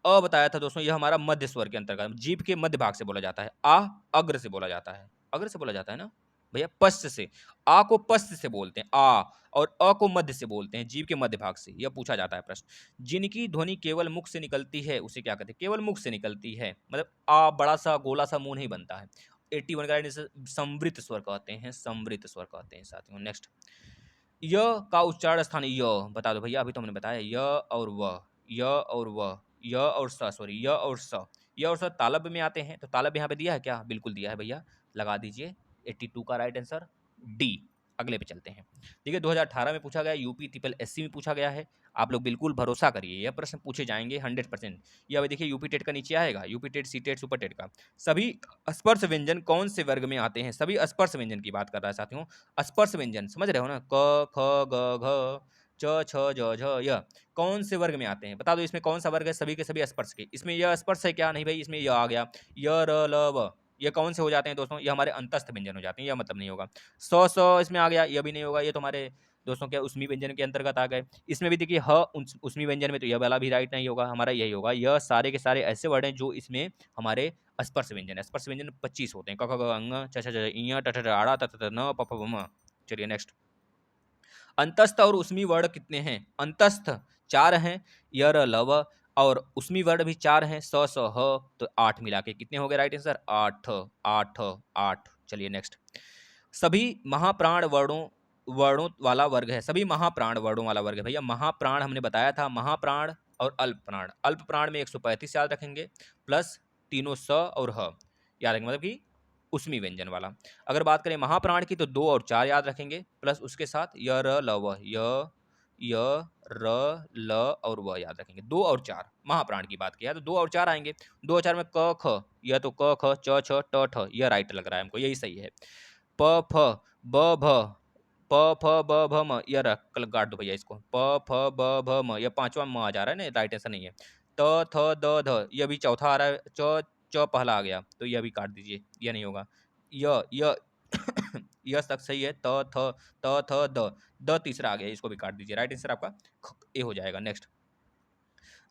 अ बताया था दोस्तों, यह हमारा मध्य स्वर के अंतर्गत, जीभ के मध्य भाग से बोला जाता है। आ अग्र से बोला जाता है, अग्र से बोला जाता है ना भैया, पश्च से, आ को पश्च से बोलते हैं आ, और अ को मध्य से बोलते हैं, जीभ के मध्य भाग से। यह पूछा जाता है प्रश्न। जिनकी ध्वनि केवल मुख से निकलती है उसे क्या कहते हैं, केवल मुख से निकलती है, मतलब आ बड़ा सा गोला सा मुंह नहीं बनता है। 81 का राइट आंसर संवृत स्वर कहते हैं, संवृत स्वर कहते हैं साथियों। नेक्स्ट, य का उच्चारण स्थान य बता दो भैया, अभी तो हमने बताया य और व, य और व, य और स, सॉरी य और स, य और स तालब में आते हैं, तो तालब यहाँ पे दिया है क्या, बिल्कुल दिया है भैया, लगा दीजिए। 82 का राइट आंसर डी। अगले पे चलते हैं। देखिए 2018 में पूछा गया, यूपी ट्रिपल एससी में पूछा गया है, आप लोग बिल्कुल भरोसा करिए, यह प्रश्न पूछे जाएंगे 100%। ये अभी देखिए यूपी टेट का नीचे आएगा, UP TET, C TET, super TET का। सभी स्पर्श व्यंजन कौन से वर्ग में आते हैं, सभी स्पर्श व्यंजन की बात कर रहा है साथियों। स्पर्श व्यंजन समझ रहे हो ना, क ख ग घ च छ ज झ य, कौन से वर्ग में आते हैं बता दो, इसमें कौन सा वर्ग है, सभी के सभी स्पर्श के। इसमें यह स्पर्श है क्या, नहीं भाई, इसमें यह आ गया, य र ल व, ये कौन से हो जाते हैं दोस्तों, ये हमारे अंतस्थ व्यंजन हो जाते हैं, यह मतलब नहीं होगा। सौ इसमें आ गया, यह भी नहीं होगा, ये तो हमारे दोस्तों क्या उसमी व्यंजन के अंतर्गत आ गए। इसमें भी देखिए ह उसमी व्यंजन में, तो यह वाला भी राइट नहीं होगा, हमारा यही होगा। यह सारे के सारे ऐसे वर्ड हैं जो इसमें हमारे स्पर्श व्यंजन है। स्पर्श व्यंजन 25 होते हैं, क ख ग अंग छ छ ज इ ट ठ आड़ा त त न प फ ब म। चलिए नेक्स्ट, अंतस्थ और उसमी वर्ण कितने हैं, अंतस्थ 4 हैं, य र ल व, और उसमी वर्ण भी 4 हैं, स स ह, तो 8 मिला के कितने हो गए राइट आंसर, 8 8 8। चलिए नेक्स्ट, सभी महाप्राण वर्णों वर्णों वाला वर्ग है, सभी महाप्राण वर्णों वाला वर्ग है भैया। महाप्राण हमने बताया था, महाप्राण और अल्प प्राण, अल्प प्राण में 135 याद रखेंगे, प्लस तीनों स और ह याद रखेंगे, मतलब कि उसमी व्यंजन वाला। अगर बात करें महाप्राण की, तो 2 और 4 याद रखेंगे, प्लस उसके साथ य र ल व, य र ल और व याद रखेंगे। 2 और 4 महाप्राण की बात किया तो 2 और 4 आएंगे। 2 और 4 में क ख, यह तो क ख च छ ट ठ, यह राइट लग रहा है हमको, यही सही है। प फ ब भ, प फ ब भ म, यह रख काट दो भैया इसको, प फ ब भ म, यह पांचवा म आ जा रहा है ना, राइट आंसर नहीं है। त थ द ध, यह भी चौथा आ रहा है, च पहला आ गया, तो यह भी काट दीजिए, यह नहीं होगा। य यह तक सही है, त थ द तीसरा आ गया, इसको भी काट दीजिए, राइट आंसर आपका ए हो जाएगा। नेक्स्ट,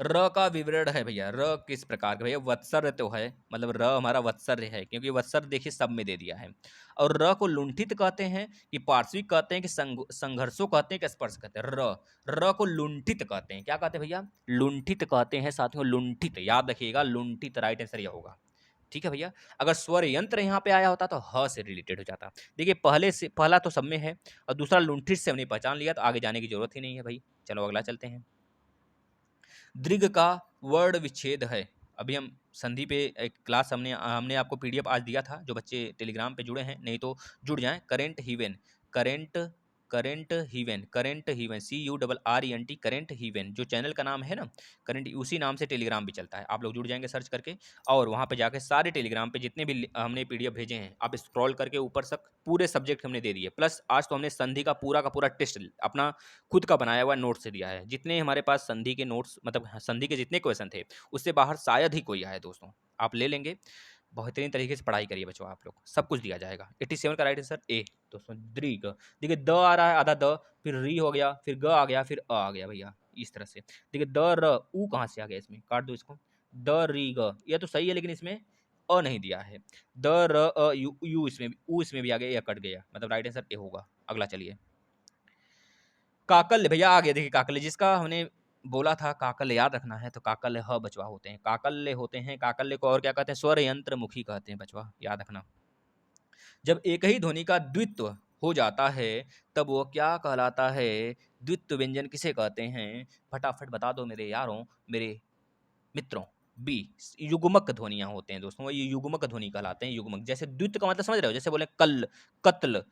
र का विवरण है भैया, र किस प्रकार का भैया, वत्सर्य तो है, मतलब र हमारा वत्सर्य है, क्योंकि वत्सर्य देखिए सब में दे दिया है। और र को लुंठित कहते हैं कि पार्श्विक कहते हैं कि संघर्षों कहते हैं कि स्पर्श कहते हैं, र को लुंठित कहते हैं, क्या कहते हैं भैया, लुंठित कहते हैं साथियों, लुंठित याद रखिएगा, लुंठित राइट आंसर यह होगा। ठीक है भैया, अगर स्वर यंत्र यहाँ पे आया होता तो ह से रिलेटेड हो जाता। देखिए पहले से, पहला तो सब में है, और दूसरा लुंठित से हमने पहचान लिया, तो आगे जाने की जरूरत ही नहीं है भाई। चलो अगला चलते हैं। दृघ का वर्ण विच्छेद है, अभी हम संधि पे एक क्लास हमने हमने आपको पीडीएफ आज दिया था, जो बच्चे टेलीग्राम पे जुड़े हैं, नहीं तो जुड़ जाएं। Current heaven, current current heaven CURRENT, current heaven जो चैनल का नाम है ना, करेंट, उसी नाम से टेलीग्राम भी चलता है, आप लोग जुड़ जाएंगे सर्च करके, और वहाँ पे जाके सारे टेलीग्राम पे जितने भी हमने पीडीएफ भेजे हैं, आप स्क्रॉल करके ऊपर तक पूरे सब्जेक्ट हमने दे दिए। प्लस आज तो हमने संधि का पूरा टेस्ट अपना खुद का बनाया हुआ नोट से दिया है, जितने हमारे पास संधि के नोट्स, मतलब संधि के जितने क्वेश्चन थे, उससे बाहर शायद ही कोई आए दोस्तों, आप ले लेंगे। बेहतरीन तरीके से पढ़ाई करिए बच्चों, आप लोग सब कुछ दिया जाएगा। 87 का राइट आंसर ए दोस्तों, दृग। देखिए द आ रहा है आधा, द फिर री हो गया, फिर ग आ गया, फिर अ आ गया भैया, इस तरह से। देखिए द र ऊ कहाँ से आ गया, इसमें काट दो इसको, द री ग, यह तो सही है, लेकिन इसमें अ नहीं दिया है। द र अ यू, यू इसमें ऊ इसमें भी आ गया, यह कट गया, मतलब राइट आंसर ए होगा। अगला चलिए, काकल्य भैया आ गया, देखिए काकल्य, जिसका हमने बोला था काकल्य याद रखना है, तो काकल्य ह बचवा होते हैं, काकल्य होते हैं। काकल्य को और क्या कहते हैं, स्वर यंत्र मुखी कहते हैं बचवा, याद रखना। जब एक ही ध्वनि का द्वित्व हो जाता है तब वो क्या कहलाता है, द्वित्व व्यंजन किसे कहते हैं, फटाफट बता दो मेरे यारों, मेरे मित्रों। बी, युग्मक ध्वनियां होते हैं दोस्तों, ये युग्मक ध्वनि कहलाते हैं, युग्मक। जैसे द्वित्व का मतलब समझ रहे हो, जैसे बोले कल, कत्ल,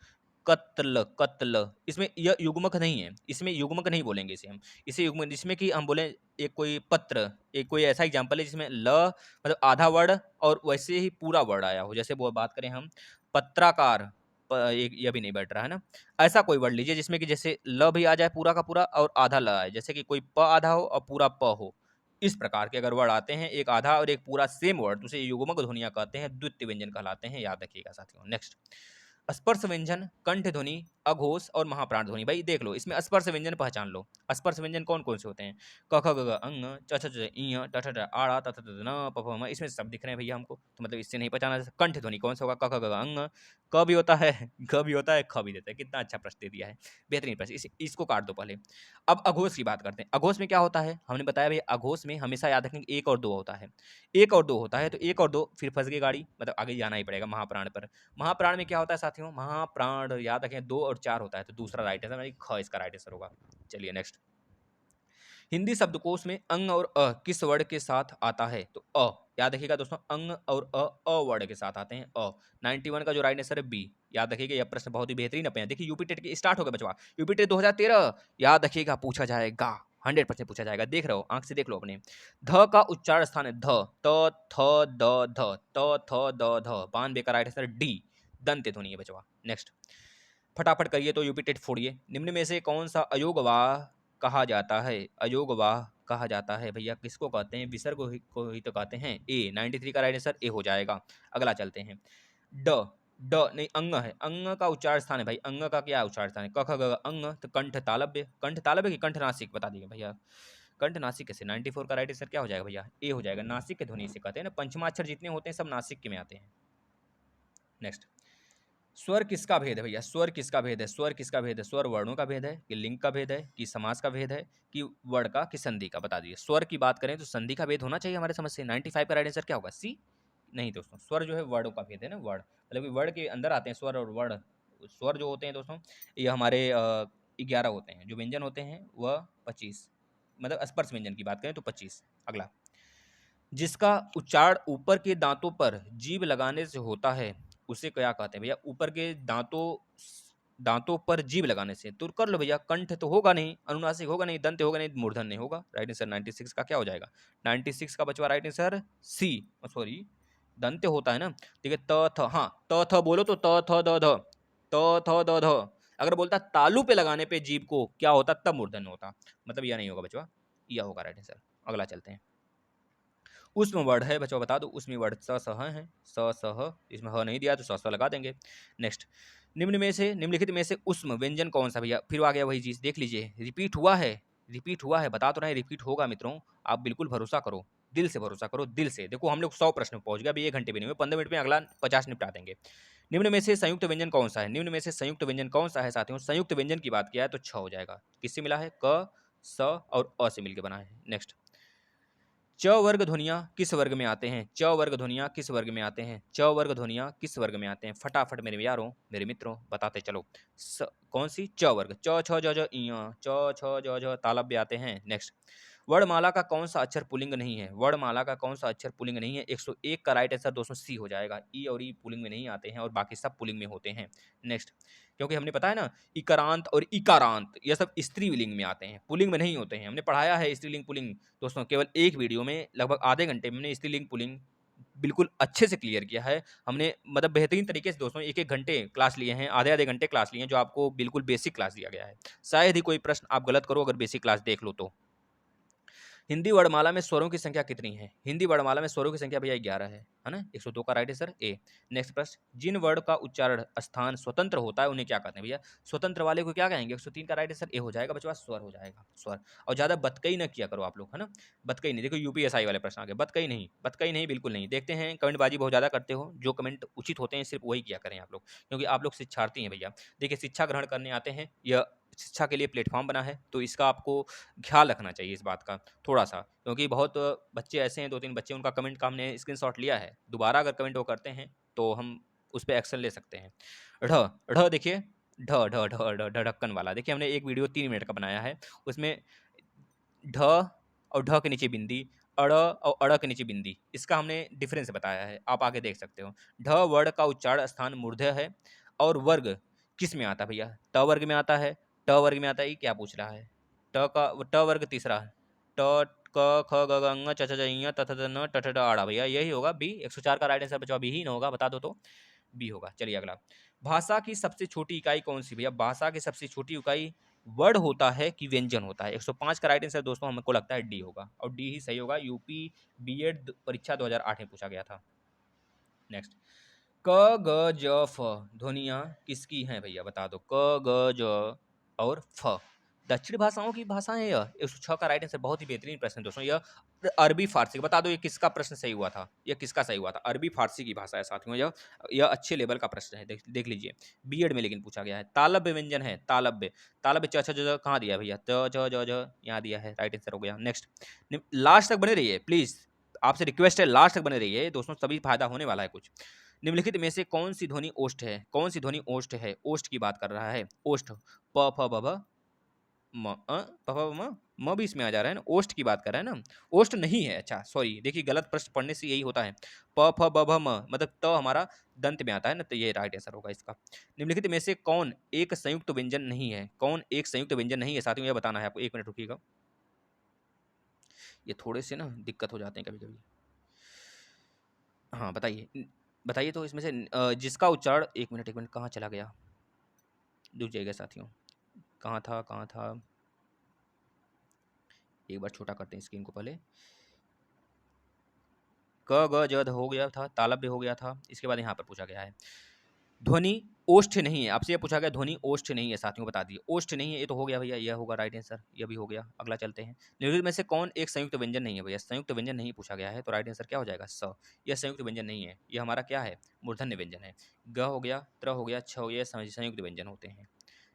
कत्ल कत्ल, इसमें यह युग्मक नहीं है, इसमें युग्मक नहीं बोलेंगे इसे हम, इसे युग्मक, जिसमें कि हम बोले एक कोई पत्र, एक कोई ऐसा एग्जाम्पल है जिसमें ल मतलब आधा वर्ड और वैसे ही पूरा वर्ड आया हो, जैसे वो बात करें हम पत्राकार, एक यह भी नहीं बैठ रहा है ना, ऐसा कोई वर्ड लीजिए जिसमें कि जैसे ल भी आ जाए पूरा का पूरा और आधा ल आए, जैसे कि कोई प आधा हो और पूरा प हो, इस प्रकार के अगर वर्ड आते हैं, एक आधा और एक पूरा सेम वर्ड, तो उसे युग्मक ध्वनियां कहते हैं, द्वितीय व्यंजन कहलाते हैं, याद रखिएगा साथियों। नेक्स्ट, स्पर्श व्यंजन, कंठ ध्वनि, अघोष और महाप्राण ध्वनि। भाई देख लो, इसमें स्पर्श व्यंजन पहचान लो। स्पर्श व्यंजन कौन कौन से होते हैं? क ख ग घ अंग, च छ ज इ ट ठ ड आड़ा त थ द न प फ म। इसमें सब दिख रहे हैं भैया हमको, तो मतलब इससे नहीं पहचाना जा सकता। कंठ ध्वनि कौन सा होगा? क ख ग घ अंग, क भी होता है, ग भी होता है, ख भी देता है। कितना अच्छा प्रश्न दे दिया है, बेहतरीन प्रश्न। इसको काट दो पहले। अब अघोष की बात करते हैं। अघोष में क्या होता है? हमने बताया भैया, अघोष में हमेशा याद रखेंगे एक और दो होता है। एक और दो होता है, तो एक और दो फिर फंस गई गाड़ी, मतलब आगे जाना ही पड़ेगा महाप्राण पर। महाप्राण में क्या होता है साथियों? महाप्राण याद रखें 2 और 4 होता है, तो दूसरा राइट आंसर यानी ख इसका राइट आंसर होगा। चलिए नेक्स्ट, हिंदी शब्दकोश में अंग और अ किस वर्ड के साथ आता है? तो अ, याद रखिएगा दोस्तों, अंग और अ वर्ड के साथ आते हैं। 91 का जो राइट आंसर है बी। याद रखिएगा, यह प्रश्न बहुत ही बेहतरीन अपने देखिए, यूपी टेट के स्टार्ट हो गए बचवा। यूपी टेट 2013 याद रखिएगा, पूछा जाएगा, 100% पूछा जाएगा। देख रहे हो, आंख से देख लो अपने। ध का उच्चारण स्थान है ध, त थ द ध, त थ द ध। 92 का राइट आंसर डी, दंत ध्वनि है बचवा। नेक्स्ट, फटाफट करिए तो यूपी टेट फोड़िए। निम्न में से कौन सा अयोगवाह कहा जाता है? अयोगवाह कहा जाता है भैया, किसको कहते हैं? विसर्ग को ही तो कहते हैं। ए, 93 का राइट आंसर ए हो जाएगा। अगला चलते हैं। ड, ड नहीं, अंग है। अंग का उच्चारण स्थान है भाई, अंग का क्या उच्चारण स्थान है? क ख ग घ अंग, तो कंठ तालव्य। कंठ तालव्य की कंठ नासिक, बता दीजिए भैया। कंठ नासिक कैसे? 94 का राइट आंसर क्या हो जाएगा भैया? ए हो जाएगा। नासिक के ध्वनि से कहते हैं ना, पंचमाक्षर जितने होते हैं सब नासिक के में आते हैं। नेक्स्ट, स्वर किसका भेद है भैया? स्वर किसका भेद है? स्वर किसका भेद है? स्वर वर्णों का भेद है, कि लिंग का भेद है, कि समास का भेद है, कि वर्ण का, कि संधि का? बता दीजिए। स्वर की बात करें तो संधि का भेद होना चाहिए हमारे समझ से। 95 का राइट आंसर क्या होगा? सी। नहीं दोस्तों, स्वर जो है वर्णों का भेद है ना, वर्ण मतलब कि वर्ण के अंदर आते हैं स्वर और वर्ण। स्वर जो होते हैं दोस्तों, ये हमारे 11 होते हैं। जो व्यंजन होते हैं वह 25, मतलब स्पर्श व्यंजन की बात करें तो 25। अगला, जिसका उच्चारण ऊपर के दांतों पर जीभ लगाने से होता है, उसे क्या कहते हैं भैया? ऊपर के दांतों पर जीभ लगाने से, तो कर लो भैया। कंठ तो होगा नहीं, अनुनासिक होगा नहीं, दंत होगा नहीं, मूर्धन्य नहीं होगा। राइट आंसर 96 का क्या हो जाएगा? 96 का बचवा राइट आंसर सी। सॉरी, दंत होता है ना। ठीक है, त थ, हाँ त थ बोलो तो त थ द ध, त थ द ध। अगर बोलता तालू पे लगाने पे जीभ को क्या होता, तब मूर्धन्य होता, मतलब यह नहीं होगा बचवा, यह होगा राइट आंसर। अगला चलते हैं। उसमें वर्ड है बच्चों, बता दो। उसमें वर्ड स स है, स स ह। इसमें ह नहीं दिया तो स स लगा देंगे। नेक्स्ट, निम्नलिखित में से उष्म व्यंजन कौन सा भैया? फिर आ गया वही चीज, देख लीजिए, रिपीट हुआ है। रिपीट हुआ है, बता तो रहे रिपीट होगा मित्रों। आप बिल्कुल भरोसा करो, दिल से भरोसा करो, दिल से। देखो हम लोग 100 प्रश्न में पहुंच गए, अभी 1 घंटे भी नहीं हुए, 15 मिनट में अगला 50 निपटा देंगे। निम्न में से संयुक्त व्यंजन कौन सा है? निम्न में से संयुक्त व्यंजन कौन सा है साथियों? संयुक्त व्यंजन की बात किया है तो 6 हो जाएगा। किससे मिला है? क, स और अ से मिलकर बना है। नेक्स्ट, च वर्ग ध्वनियाँ किस वर्ग में आते हैं? च वर्ग ध्वनियाँ किस वर्ग में आते हैं? च वर्ग ध्वनियाँ किस वर्ग में आते हैं? फटाफट मेरे यारों, मेरे मित्रों, बताते चलो। कौन सी? च वर्ग। च छ ज ज इया, च छ ज ज तालव्य आते हैं। नेक्स्ट, वर्णमाला का कौन सा अक्षर पुल्लिंग नहीं है? वर्णमाला का कौन सा अक्षर पुल्लिंग नहीं है? 101 का राइट आंसर दोस्तों सी हो जाएगा। ई और ई पुल्लिंग में नहीं आते हैं और बाकी सब पुल्लिंग में होते हैं। नेक्स्ट, क्योंकि हमने पता है ना, इकारांत और इकारांत ये सब स्त्रीलिंग में आते हैं, पुल्लिंग में नहीं होते हैं। हमने पढ़ाया है स्त्रीलिंग पुल्लिंग दोस्तों, केवल एक वीडियो में लगभग आधे घंटे में हमने स्त्रीलिंग पुल्लिंग बिल्कुल अच्छे से क्लियर किया है हमने, मतलब बेहतरीन तरीके से दोस्तों। 1-1 घंटे क्लास लिए हैं, आधे-आधे घंटे क्लास लिए हैं, जो आपको बिल्कुल बेसिक क्लास दिया गया है। शायद ही कोई प्रश्न आप गलत करो अगर बेसिक क्लास देख लो तो। हिंदी वर्णमाला में स्वरों की संख्या कितनी है? हिंदी वर्णमाला में स्वरों की संख्या भैया 11 है ना। 102 का राइट आंसर ए। नेक्स्ट प्रश्न, जिन वर्ण का उच्चारण स्थान स्वतंत्र होता है उन्हें क्या कहते हैं भैया? स्वतंत्र वाले को क्या कहेंगे? 103 का राइट आंसर ए हो जाएगा बचवा, स्वर हो जाएगा, स्वर। और ज्यादा बतकई ना किया करो आप लोग, है ना। बतकई नहीं, देखो यूपीएसआई वाले प्रश्न आ गए। बतकई नहीं, बतकई नहीं, बिल्कुल नहीं। देखते हैं कमेंटबाजी बहुत ज्यादा करते हो, जो कमेंट उचित होते हैं सिर्फ वही किया करें आप लोग, क्योंकि आप लोग शिक्षार्थी हैं भैया। देखिए, शिक्षा ग्रहण करने आते हैं, यह शिक्षा के लिए प्लेटफॉर्म बना है, तो इसका आपको ख्याल रखना चाहिए इस बात का थोड़ा सा, क्योंकि बहुत बच्चे ऐसे हैं, 2-3 बच्चे, उनका कमेंट का हमने स्क्रीनशॉट लिया है। दोबारा अगर कमेंट वो करते हैं तो हम उस पर एक्शन ले सकते हैं। ढ, ढ देखिए, ढ ढ ढ ढ ढक्कन वाला, देखिए हमने एक वीडियो 3 मिनट का बनाया है, उसमें ढ और ढ के नीचे बिंदी, अड़ और अड़ के नीचे बिंदी, इसका हमने डिफरेंस बताया है, आप आगे देख सकते हो। ढ वर्ण का उच्चारण स्थान मूर्धन्य है, और वर्ग किस में आता है भैया? ट वर्ग में आता है। ट वर्ग में आता है, ये क्या पूछ रहा है? ट वर्ग तीसरा है। ट क ख ग घ ङ च छ ज ञ त थ द न ट ठ ड आड़ा, भैया यही होगा बी। 104 का राइट आंसर बचा, बी ही ना होगा, बता दो तो। बी होगा। चलिए अगला, भाषा की सबसे छोटी इकाई कौन सी भैया? भाषा की सबसे छोटी इकाई वर्ड होता है कि व्यंजन होता है? 105 का राइट आंसर दोस्तों हमको लगता है डी होगा, और डी ही सही होगा। यूपी बीएड परीक्षा 2008 में पूछा गया था। नेक्स्ट, क ग ज फ ध्वनियाँ किसकी हैं भैया, बता दो। क ग ज और फ दक्षिण भाषाओं की भाषा है यह। 106 का राइट आंसर, बहुत ही बेहतरीन प्रश्न है दोस्तों। यह अरबी फारसी, बता दो ये किसका प्रश्न सही हुआ था, यह किसका सही हुआ था। अरबी फारसी की भाषा है साथियों, यह अच्छे लेवल का प्रश्न है, देख लीजिए। बीएड में लेकिन पूछा गया है। तालब्य व्यंजन है, तालब्य, तालब्य च छ ज ज कहाँ दिया है भैया, त ज ज ज यहाँ दिया है, राइट आंसर हो गया। नेक्स्ट, लास्ट तक बने रहिए प्लीज, आपसे रिक्वेस्ट है लास्ट तक बने रहिए दोस्तों, तभी फायदा होने वाला है कुछ। निम्नलिखित में से कौन सी ध्वनि ओष्ठ है, कौन सी ध्वनि ओष्ठ है, ओष्ठ की बात कर रहा है। ओष्ठ, प फ ब भ म प फ ब म, म भी इसमें आ जा रहा है ना, ओष्ठ की बात कर रहा है ना, ओष्ठ नहीं है। अच्छा सॉरी, देखिए गलत प्रश्न पढ़ने से यही होता है। प फ ब भ म मतलब त हमारा दंत में आता है ना, तो ये राइट आंसर होगा इसका। निम्नलिखित में से कौन एक संयुक्त व्यंजन नहीं है, कौन एक संयुक्त व्यंजन नहीं है साथियों, ये बताना है आपको। 1 मिनट रुकिएगा, ये थोड़े से ना दिक्कत हो जाते हैं कभी कभी। हाँ बताइए, बताइए तो इसमें से जिसका उच्चारण, 1 मिनट 1 मिनट, कहाँ चला गया, रुक जाइएगा साथियों, कहाँ था कहाँ था। एक बार छोटा करते हैं स्क्रीन को पहले। क ग ज ध हो गया था, तालब्य हो गया था, इसके बाद यहाँ पर पूछा गया है ध्वनि ओष्ठ नहीं है। आपसे ये पूछा गया ध्वनि ओष्ठ नहीं है साथियों, बता दिए। ओष्ठ नहीं है, ये तो हो गया भैया, यह होगा राइट आंसर, यह भी हो गया। अगला चलते हैं, निम्नलिखित में से कौन एक संयुक्त व्यंजन नहीं है भैया, संयुक्त व्यंजन नहीं पूछा गया है, तो राइट आंसर क्या हो जाएगा, स। यह संयुक्त व्यंजन नहीं है, यह हमारा क्या है, मूर्धन्य व्यंजन है। ग हो गया, त्र हो गया, छ हो गया, संयुक्त व्यंजन होते हैं।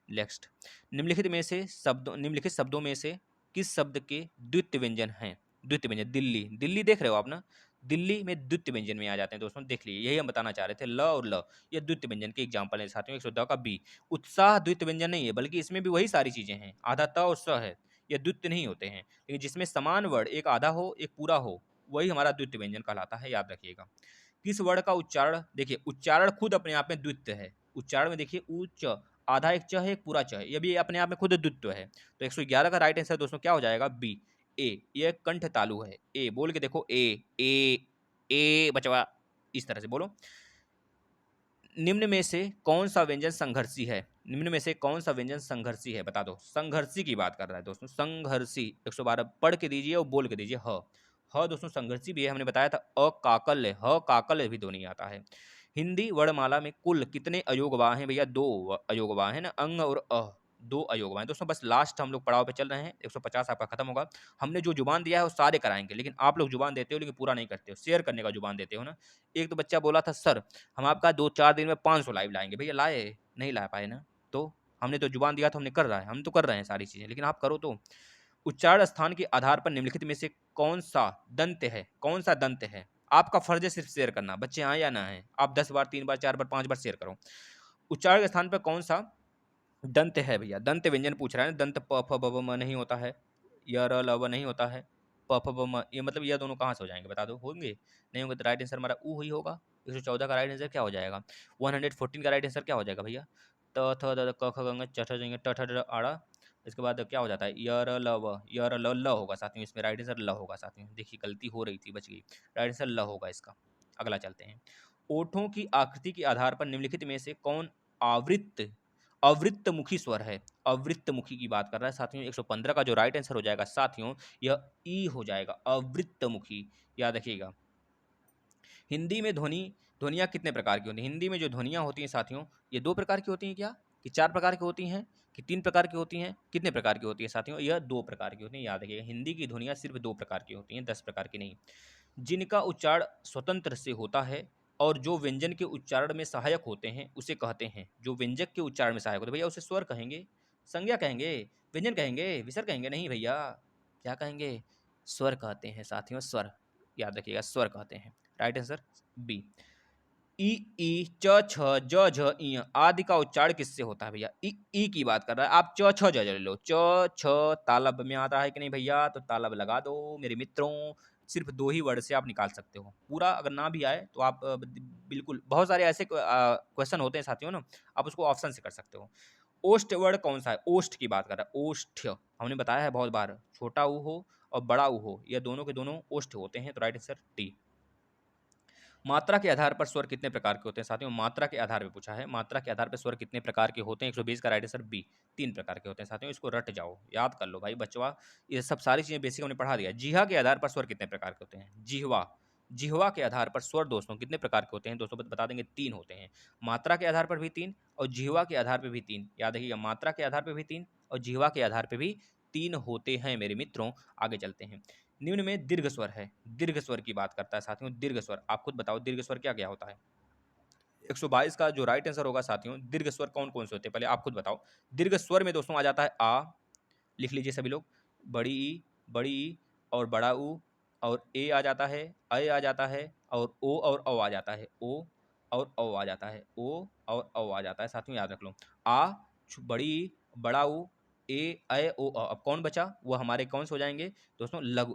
नेक्स्ट, निम्नलिखित शब्दों में से किस शब्द के द्वितीय व्यंजन हैं। द्वितीय व्यंजन, दिल्ली, दिल्ली देख रहे हो आप ना, दिल्ली में द्वितीय व्यंजन में आ जाते हैं दोस्तों, देख लीजिए, यही हम बताना चाह रहे थे। ल और ल, ये द्वितीय व्यंजन के एग्जाम्पल है साथियों। 110 का बी, उत्साह द्वितीय व्यंजन नहीं है, बल्कि इसमें भी वही सारी चीजें हैं, आधा त और स है, ये द्वितीय नहीं होते हैं। लेकिन जिसमें समान वर्ण एक आधा हो एक पूरा हो, वही हमारा द्वितीय व्यंजन कहलाता है, याद रखिएगा। किस वर्ण का उच्चारण, देखिए उच्चारण खुद अपने आप में द्वित्व है। उच्चारण में देखिए उच्च, आधा एक च है एक पूरा च है, ये भी अपने आप में खुद द्वित्व है। तो 111 का राइट आंसर दोस्तों क्या हो जाएगा, बी, ए। ये कंठ तालु है, ए बोल के देखो, ए बचवा, इस तरह से बोलो। निम्न में से कौन सा व्यंजन संघर्षी है, निम्न में से कौन सा व्यंजन संघर्षी है, बता दो। संघर्षी की बात कर रहा है दोस्तों, संघर्षी। 112 पढ़ के दीजिए और बोल के दीजिए, ह दोस्तों संघर्षी भी है, हमने बताया था। अकाकल्य, ह काकल्य भी ध्वनि आता है। हिंदी वर्णमाला में कुल कितने अयोगवाह हैं भैया, 2 अयोगवाह है ना, अंग और 2 अयोगवाह हैं दोस्तों। बस लास्ट हम लोग पड़ाव पे चल रहे हैं, 150 आपका खत्म होगा। हमने जो जुबान दिया है वो सारे कराएंगे, लेकिन आप लोग जुबान देते हो लेकिन पूरा नहीं करते हो, शेयर करने का जुबान देते हो ना। एक तो बच्चा बोला था सर हम आपका 2-4 दिन में 500 लाइव लाएंगे, भैया लाए नहीं ला पाए ना, तो हमने तो जुबान दिया था, हमने कर रहा है, हम तो कर रहे हैं सारी चीजें, लेकिन आप करो तो। उच्चारण स्थान के आधार पर निम्नलिखित में से कौन सा दंत है, कौन सा दंत है। आपका फर्ज है सिर्फ शेयर करना, बच्चे आए या ना आए, आप 10 बार 3 बार 4 बार 5 बार शेयर करो। उच्चारण के स्थान पर कौन सा दंत है भैया, दंत व्यंजन पूछ रहा है ना, दंत प फ ब भ म नहीं होता है, य र ल व नहीं होता है, प फ ब म, ये मतलब यह दोनों कहाँ से हो जाएंगे, बता दो। होंगे नहीं होंगे, तो राइट आंसर हमारा ऊ ही होगा। 114 का राइट आंसर क्या हो जाएगा, 114 का राइट आंसर क्या हो जाएगा भैया, त थ द क ख ग घ च छ ज ञ ट ठ ड आड़ा, इसके बाद क्या हो जाता है, य र ल व, य र ल ल होगा साथियों, इसमें राइट आंसर ल होगा साथियों। देखिए गलती हो रही थी, बच गई, राइट आंसर ल होगा इसका। अगला चलते हैं, ओठों की आकृति के आधार पर निम्नलिखित में से कौन आवृत्त अवृत्तमुखी स्वर है। अवृत्तमुखी की बात कर रहा है साथियों। 115 का जो राइट आंसर हो जाएगा साथियों, यह ई हो जाएगा, अवृत्तमुखी, याद रखिएगा। हिंदी में ध्वनियाँ कितने प्रकार की होती हैं, हिंदी में जो ध्वनियाँ होती हैं साथियों, ये 2 प्रकार की होती हैं क्या, कि 4 प्रकार की होती हैं, कि 3 प्रकार की होती हैं, कितने प्रकार की होती है साथियों, यह 2 प्रकार की होती हैं, याद रखिएगा। हिंदी की ध्वनियाँ सिर्फ 2 प्रकार की होती हैं, 10 प्रकार की नहीं। जिनका उच्चारण स्वतंत्र से होता है और जो व्यंजन के उच्चारण में सहायक होते हैं उसे कहते हैं, जो व्यंजक के उच्चारण में सहायक होते हैं भैया उसे स्वर कहेंगे, संज्ञा कहेंगे, व्यंजन कहेंगे, विसर्ग कहेंगे, नहीं भैया, क्या कहेंगे, स्वर कहते हैं साथियों, स्वर, याद रखिएगा, स्वर कहते हैं। Right answer B. ई ई च छ ज झ इ आदि का उच्चारण किससे होता है भैया, ई की बात कर रहा है, आप च छ ज ले लो, च छ तालब में आता है कि नहीं भैया, तो तालब लगा दो मेरे मित्रों। सिर्फ 2 ही वर्ड से आप निकाल सकते हो, पूरा अगर ना भी आए तो आप बिल्कुल, बहुत सारे ऐसे क्वेश्चन होते हैं साथियों ना, आप उसको ऑप्शन से कर सकते हो। ओष्ठ वर्ड कौन सा है, ओष्ठ की बात कर रहा है, ओष्ठ हमने बताया है बहुत बार, छोटा ऊ हो और बड़ा ऊ हो, यह दोनों के दोनों ओष्ठ होते हैं, तो राइट आंसर डी। मात्रा के आधार पर स्वर कितने प्रकार के होते हैं साथियों? मात्रा के आधार पे पूछा है, मात्रा के आधार पे स्वर कितने प्रकार के होते हैं? 120 का राइट आंसर बी, 3 प्रकार के होते हैं साथियों। इसको रट जाओ, याद कर लो भाई बचवा, ये सब सारी चीज़ें बेसिक हमने पढ़ा दिया। जिह्वा के आधार पर स्वर कितने प्रकार के होते हैं? जिह्वा, जिह्वा के आधार पर स्वर दोस्तों कितने प्रकार के होते हैं? दोस्तों बता देंगे 3 होते हैं। मात्रा के आधार पर भी 3 और जिह्वा के आधार पे भी 3। याद रखिएगा, मात्रा के आधार पे भी 3 और जिह्वा के आधार पे भी 3 होते हैं मेरे मित्रों। आगे चलते हैं। निम्न में दीर्घ स्वर है, दीर्घ स्वर की बात करता है साथियों। दीर्घ स्वर, आप खुद बताओ दीर्घ स्वर क्या क्या होता है? 122 का जो राइट आंसर होगा साथियों, दीर्घ स्वर कौन कौन से होते हैं पहले आप खुद बताओ। दीर्घ स्वर में दोस्तों आ जाता है आ, लिख लीजिए सभी लोग, बड़ी ई, बड़ी ई और बड़ा ऊ, और ए आ जाता है, अ आ जाता है, और ओ और औ आ जाता है, ओ और औ आ जाता है, ओ और औ आ जाता है साथियों, याद रख लो। आ, बड़ी ई, बड़ा ऊ, ए, अ, ओ, अ। अब कौन बचा? वो हमारे कौन से हो जाएंगे दोस्तों? लघु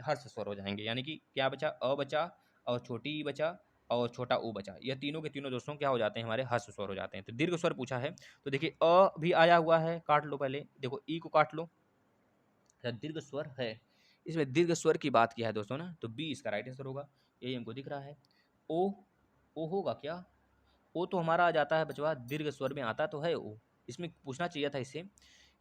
हर्ष स्वर हो जाएंगे। यानी कि क्या बचा? अ बचा, और छोटी ई बचा, और छोटा ऊ बचा। ये तीनों के तीनों दोस्तों क्या हो जाते हैं? हमारे हर्ष स्वर हो जाते हैं। तो दीर्घ स्वर पूछा है, तो देखिए अ भी आया हुआ है, काट लो पहले, देखो ई को काट लो, दीर्घ स्वर है। इसमें दीर्घ स्वर की बात किया है दोस्तों ना, तो बी इसका राइट आंसर होगा, यही हमको दिख रहा है। ओ, ओ होगा क्या? ओ तो हमारा आ जाता है बचवा, दीर्घ स्वर में आता तो है ओ। इसमें पूछना चाहिए था इससे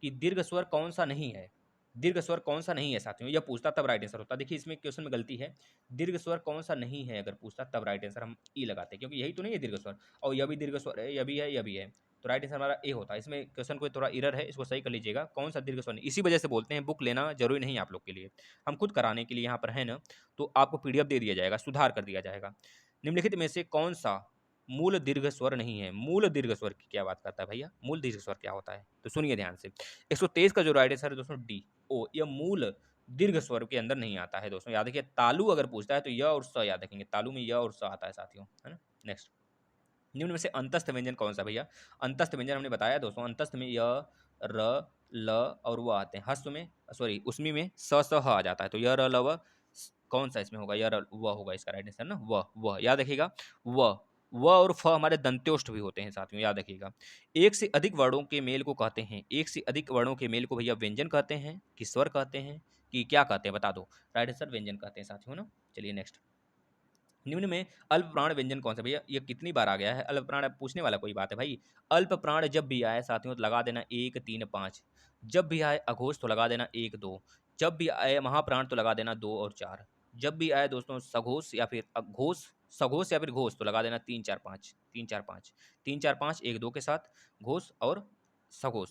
कि दीर्घ स्वर कौन सा नहीं है, दीर्घ स्वर कौन सा नहीं है साथियों, यह पूछता तब राइट आंसर होता। देखिए इसमें क्वेश्चन में गलती है, दीर्घ स्वर कौन सा नहीं है अगर पूछता तब राइट आंसर हम ई लगाते, क्योंकि यही तो नहीं है दीर्घ स्वर, और यह भी दीर्घ स्वर है, यह भी है, यह भी है, तो राइट आंसर हमारा ए होता है। इसमें क्वेश्चन को थोड़ा एरर है, इसको सही कर लीजिएगा, कौन सा दीर्घ स्वर नहीं। इसी वजह से बोलते हैं बुक लेना जरूरी नहीं है आप लोग के लिए, हम खुद कराने के लिए यहाँ पर है ना, तो आपको पीडीएफ दे दिया जाएगा, सुधार कर दिया जाएगा। निम्नलिखित में से कौन सा मूल दीर्घ स्वर नहीं है? मूल दीर्घ स्वर की क्या बात करता है भैया? मूल दीर्घ स्वर क्या होता है? तो सुनिए ध्यान से, 123 का जो राइट आंसर है दोस्तों डी, ओ, यह मूल दीर्घ स्वर के अंदर नहीं आता है दोस्तों। याद रखिए, तालु अगर पूछता है तो य और स याद रखेंगे, तालु में य और स आता है साथियों, है ना। नेक्स्ट, निम्न में से अंतस्थ व्यंजन कौन सा भैया? अंतस्थ व्यंजन हमने बताया दोस्तों, अंतस्थ में य, र, ल और व आते हैं। हस्व में, सॉरी उसमी में स स ह आ जाता है, तो य, र, ल, व कौन सा इसमें होगा? य, र, व होगा इसका राइट आंसर ना, व याद रखिएगा। व और फ हमारे दंत्योष्ठ भी होते हैं साथियों, याद रखिएगा। एक से अधिक वर्णों के मेल को कहते हैं, एक से अधिक वर्णों के मेल को भैया व्यंजन कहते हैं कि स्वर कहते हैं कि क्या कहते हैं? बता दो। राइट आंसर व्यंजन कहते हैं साथियों ना। चलिए नेक्स्ट, निम्न में अल्प प्राण व्यंजन कौन सा? भैया ये कितनी बार आ गया है अल्प प्राण, पूछने वाला कोई बात है भाई। अल्प प्राण जब भी आए साथियों तो लगा देना 1, 3, 5। जब भी आए अघोष तो लगा देना 1, 2। जब भी आए महाप्राण तो लगा देना 2 और 4। जब भी आए दोस्तों सघोष या फिर अघोष, सघोष या फिर घोष तो लगा देना 3, 4, 5, 3, 4, 5, 3, 4, 5, 1, 2 के साथ घोष और सघोष।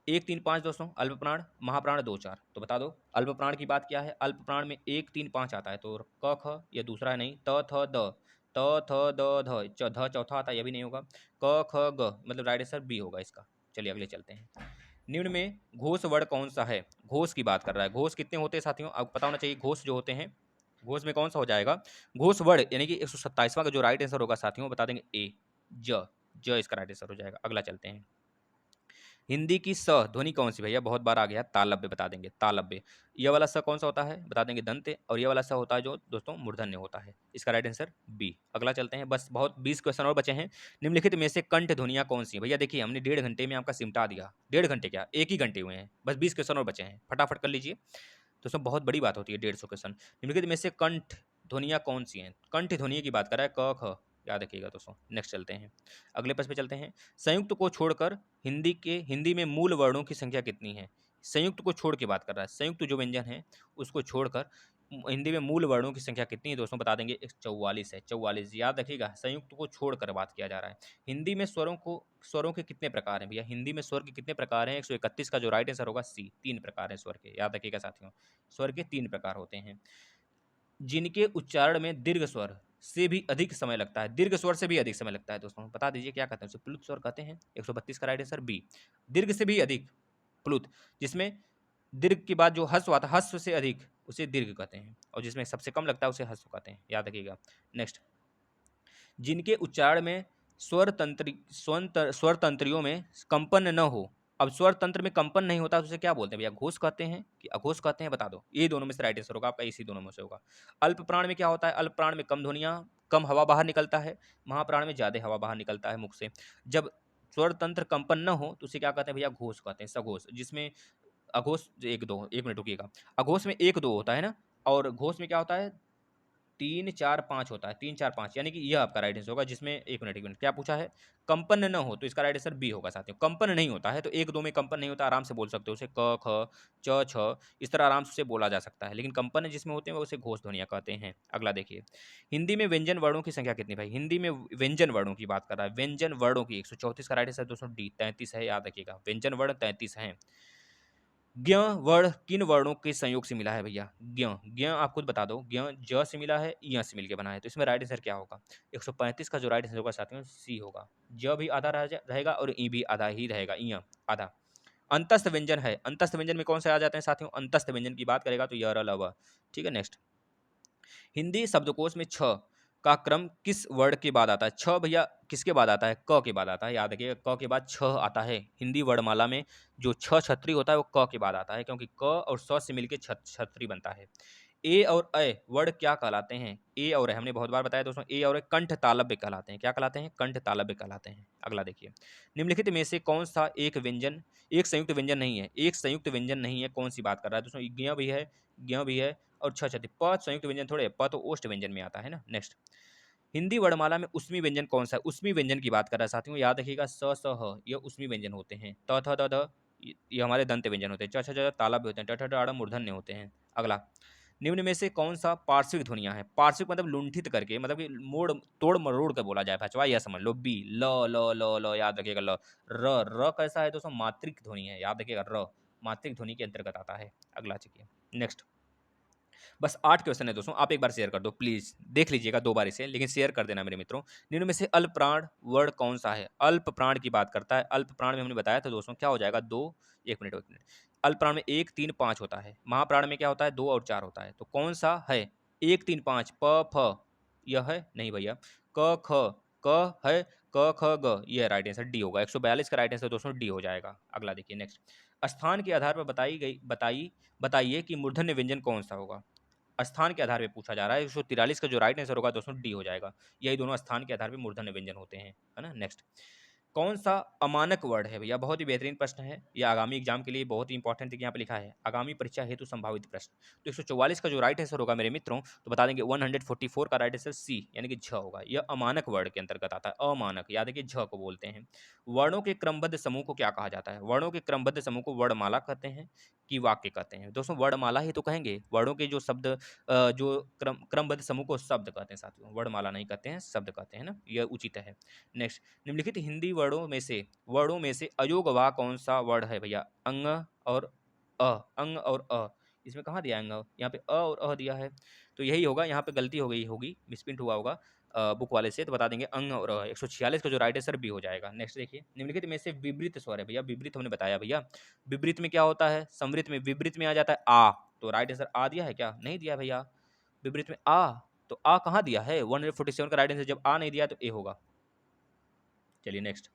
1, 3, 5 दोस्तों अल्प प्राण, महाप्राण 2, 4। तो बता दो अल्प प्राण की बात क्या है? अल्प प्राण में 1, 3, 5 आता है, तो क ख ये दूसरा नहीं, त थ द, त थ द ध, ध चौथा आता है, यह भी नहीं होगा। क ख ग, मतलब राइट आंसर बी होगा इसका। चलिए अगले चलते हैं। निम्न में घोष वर्ड कौन सा है? घोष की बात कर रहा है। घोष कितने होते हैं साथियों? आपको पता होना चाहिए घोष जो होते हैं, घोष में कौन सा हो जाएगा? घोष वर्ड यानी कि 127वां का जो राइट आंसर होगा साथियों बता देंगे ए, ज इसका राइट आंसर हो जाएगा। अगला चलते हैं। हिंदी की स ध्वनि कौन सी भैया? बहुत बार आ गया, तालव्य बता देंगे, तालव्य। ये वाला स कौन सा होता है? बता देंगे दंत्य, और ये वाला स होता है जो दोस्तों मूर्धन्य होता है। इसका राइट आंसर बी। अगला चलते हैं, बस बहुत 20 क्वेश्चन और बचे हैं। निम्नलिखित में से कंठ ध्वनियां कौन सी? भैया देखिए हमने 1.5 घंटे में आपका सिमटा दिया, 1.5 घंटे क्या, 1 ही घंटे हुए हैं, बस 20 क्वेश्चन और बचे हैं, फटाफट कर लीजिए। दोस्तों बहुत बड़ी बात होती है 150 क्वेश्चन। निम्नलिखित में से कंठ ध्वनियां कौन सी हैं? कंठ ध्वनि की बात कर रहा है, क ख, याद रखिएगा दोस्तों। नेक्स्ट चलते हैं, अगले प्रश्न पे चलते हैं। संयुक्त को छोड़कर हिंदी में मूल वर्णों की संख्या कितनी है? संयुक्त को छोड़ के बात कर रहा है, संयुक्त जो व्यंजन है उसको छोड़कर हिंदी में मूल वर्णों की संख्या कितनी है दोस्तों? बता देंगे 44 है, 44 याद रखिएगा, संयुक्त को छोड़कर बात किया जा रहा है। हिंदी में स्वरों के कितने प्रकार हैं भैया? हिंदी में स्वर के कितने प्रकार हैं? 131 का जो राइट आंसर होगा सी, 3 प्रकार हैं स्वर के, याद रखिएगा साथियों, स्वर के 3 प्रकार होते हैं। जिनके उच्चारण में दीर्घ स्वर से भी अधिक समय लगता है, दीर्घ स्वर से भी अधिक समय लगता है दोस्तों, बता दीजिए क्या कहते हैं उसे? प्लुत स्वर कहते हैं। 132 का राइट आंसर बी, दीर्घ से भी अधिक प्लुत, जिसमें दीर्घ के बाद जो ह्रस्व आता है, ह्रस्व से अधिक उसे दीर्घ कहते हैं, और जिसमें सबसे कम लगता है उसे ह्रस्व कहते हैं, याद रखिएगा। नेक्स्ट, जिनके उच्चारण में स्वर तंत्रियों में कंपन न हो। अब स्वर तंत्र में कंपन नहीं होता तो उसे क्या बोलते हैं भैया? घोष कहते हैं कि अघोष कहते हैं? बता दो, ये दोनों में से राइट आंसर होगा आपका, इसी दोनों में से होगा। अल्प प्राण में क्या होता है? अल्प प्राण में कम ध्वनियां, कम हवा बाहर निकलता है। महाप्राण में ज्यादा हवा बाहर निकलता है मुख से। जब स्वर तंत्र कंपन न हो तो उसे क्या कहते हैं भैया? घोष कहते हैं, सघोष। जिसमें अघोष, 1 2 1 मिनट रुकिएगा, अघोष में 1 2 होता है ना, और घोष में क्या होता है? 3 4 5 होता है, 3 4 5, यानी कि यह आपका राइट आंसर होगा, जिसमें एक मिनट क्या पूछा है, कंपन न हो, तो इसका राइट आंसर बी होगा साथियों। कंपन नहीं होता है तो 1 2 में कंपन नहीं होता, आराम से बोल सकते हो उसे, क ख च छ, इस तरह आराम से बोला जा सकता है, लेकिन कंपन जिसमें होते हैं वो उसे घोष ध्वनियां कहते हैं। अगला देखिए, हिंदी में व्यंजन वर्णों की संख्या कितनी भाई, हिंदी में व्यंजन वर्णों की बात कर रहा है, व्यंजन वर्णों की 134 का राइट आंसर दोस्तों डी 33 है, याद रखिएगा, व्यंजन वर्ण 33 हैं। ज्ञ वर्ण किन वर्णों के संयोग से मिला है भैया, ज्ञ ज्ञ आप खुद बता दो, ज्ञ ज से मिला है, य से मिलकर बना है, तो इसमें राइट आंसर क्या होगा, 135 का जो राइट आंसर होगा साथियों सी होगा, ज भी आधा रहेगा और ई भी आधा ही रहेगा, इ आधा। अंतस्थ व्यंजन है, अंतस्थ व्यंजन में कौन से आ जाते हैं साथियों, अंतस्थ व्यंजन की बात करेगा तो य र ल व, ठीक है। नेक्स्ट, हिंदी शब्दकोश में छ का क्रम किस वर्ण के बाद आता है, छ भैया किसके बाद आता है, क के बाद आता है, याद रखिएगा क के बाद छ आता है, हिंदी वर्णमाला में जो छ छत्री होता है वो क के बाद आता है, क्योंकि क और स से मिलकर छत्री बनता है। ए और अ वर्ण क्या कहलाते हैं, ए और अ हमने बहुत बार बताया दोस्तों, ए और अ कंठ तालव्य कहलाते हैं, क्या कहलाते हैं, कंठ तालव्य कहलाते हैं। अगला देखिए, निम्नलिखित में से कौन सा एक व्यंजन एक संयुक्त व्यंजन नहीं है, एक संयुक्त व्यंजन नहीं है, कौन सी बात कर रहा है दोस्तों, ज्ञ भी है, ज्ञ भी है और छ छठी, प संयुक्त व्यंजन थोड़े, प तो ओष्ठ व्यंजन में आता है ना। नेक्स्ट, हिंदी वर्णमाला में उसमी व्यंजन कौन सा है, उसमी व्यंजन की बात कर रहा है साथियों, याद रखिएगा स स ह ये उसमी व्यंजन होते हैं, त थ द ध ये हमारे दंत व्यंजन होते हैं, च छ ज तालव्य होते हैं, ट ठ ड ढ़ मूर्धन्य होते हैं। अगला, निम्न में से कौन सा पार्श्विक ध्वनियां हैं, पार्श्विक मतलब लुंठित करके, मतलब कि मोड़ तोड़ मरोड़ कर बोला जाए बचवा, यह समझ लो, बी ल ल ल ल, याद रखिएगा ल। र कैसा है दोस्तों, मात्रिक ध्वनि है, याद रखिएगा र मात्रिक ध्वनि के अंतर्गत आता है। अगला चलिए नेक्स्ट, बस 8 क्वेश्चन है दोस्तों, आप एक बार शेयर कर दो प्लीज, देख लीजिएगा 2 बार इसे, लेकिन शेयर कर देना मेरे मित्रों। निम्न में से अल्प प्राण वर्ण कौन सा है, अल्प प्राण की बात करता है, अल्प प्राण में हमने बताया था दोस्तों क्या हो जाएगा, 2 1 मिनट 1 मिनट, अल्प प्राण में 1 3 5 होता है, महाप्राण में क्या होता है 2 और 4 होता है, तो कौन सा है 1 3 5, प फ यह है नहीं भैया, क ख क है, क ख ग, यह राइट आंसर डी होगा, 142 का राइट आंसर दोस्तों डी हो जाएगा। अगला देखिए नेक्स्ट, स्थान के आधार पर बताइए कि मूर्धन्य व्यंजन कौन सा होगा, स्थान के आधार पे पूछा जा रहा है, 143 का जो राइट आंसर होगा दोस्तों डी हो जाएगा, यही दोनों स्थान के आधार पे मूर्धन्य व्यंजन होते हैं, है ना। नेक्स्ट, कौन सा अमानक वर्ड है भैया, बहुत ही बेहतरीन प्रश्न है, यह आगामी एग्जाम के लिए बहुत ही इंपॉर्टेंट है, यहाँ पे लिखा है आगामी परीक्षा हेतु संभावित प्रश्न, तो 144 का जो राइट आंसर होगा मेरे मित्रों, तो बता देंगे 144 का राइट आंसर सी यानी कि झ होगा, यह अमानक वर्ड के अंतर्गत आता है, अमानक याद है कि झ को बोलते हैं। वर्णों के क्रमबद्ध समूह को क्या कहा जाता है, वर्णों के क्रमबद्ध समूह को वर्णमाला कहते हैं कि वाक्य कहते हैं, दोस्तों वर्णमाला ही तो कहेंगे, वर्णों के जो शब्द जो क्रमबद्ध समूह को शब्द कहते हैं साथियों, वर्णमाला नहीं कहते हैं, शब्द कहते हैं ना, यह उचित है। नेक्स्ट, निम्नलिखित हिंदी वर्णों में से अयोगवाह कौन सा वर्ण है भैया, अंग और अ, अंग और अ, इसमें कहाँ दिया है अंग, यहाँ पे अ और अ दिया है, तो यही होगा, यहाँ पे गलती हो गई होगी, मिसप्रिंट हुआ होगा बुक वाले से, तो बता देंगे अंग और अ, 146 का जो राइट आंसर बी हो जाएगा। नेक्स्ट देखिए, निम्नलिखित में से विपरीत स्वर है भैया, विपरीत हमने बताया भैया, विपरीत में क्या होता है, समृत में विपरीत में आ जाता है आ, तो राइट आंसर आ दिया है क्या, नहीं दिया भैया, विपरीत में आ, तो आ कहाँ दिया है, 147 का राइट आंसर जब आ नहीं दिया तो ए होगा। चलिए नेक्स्ट,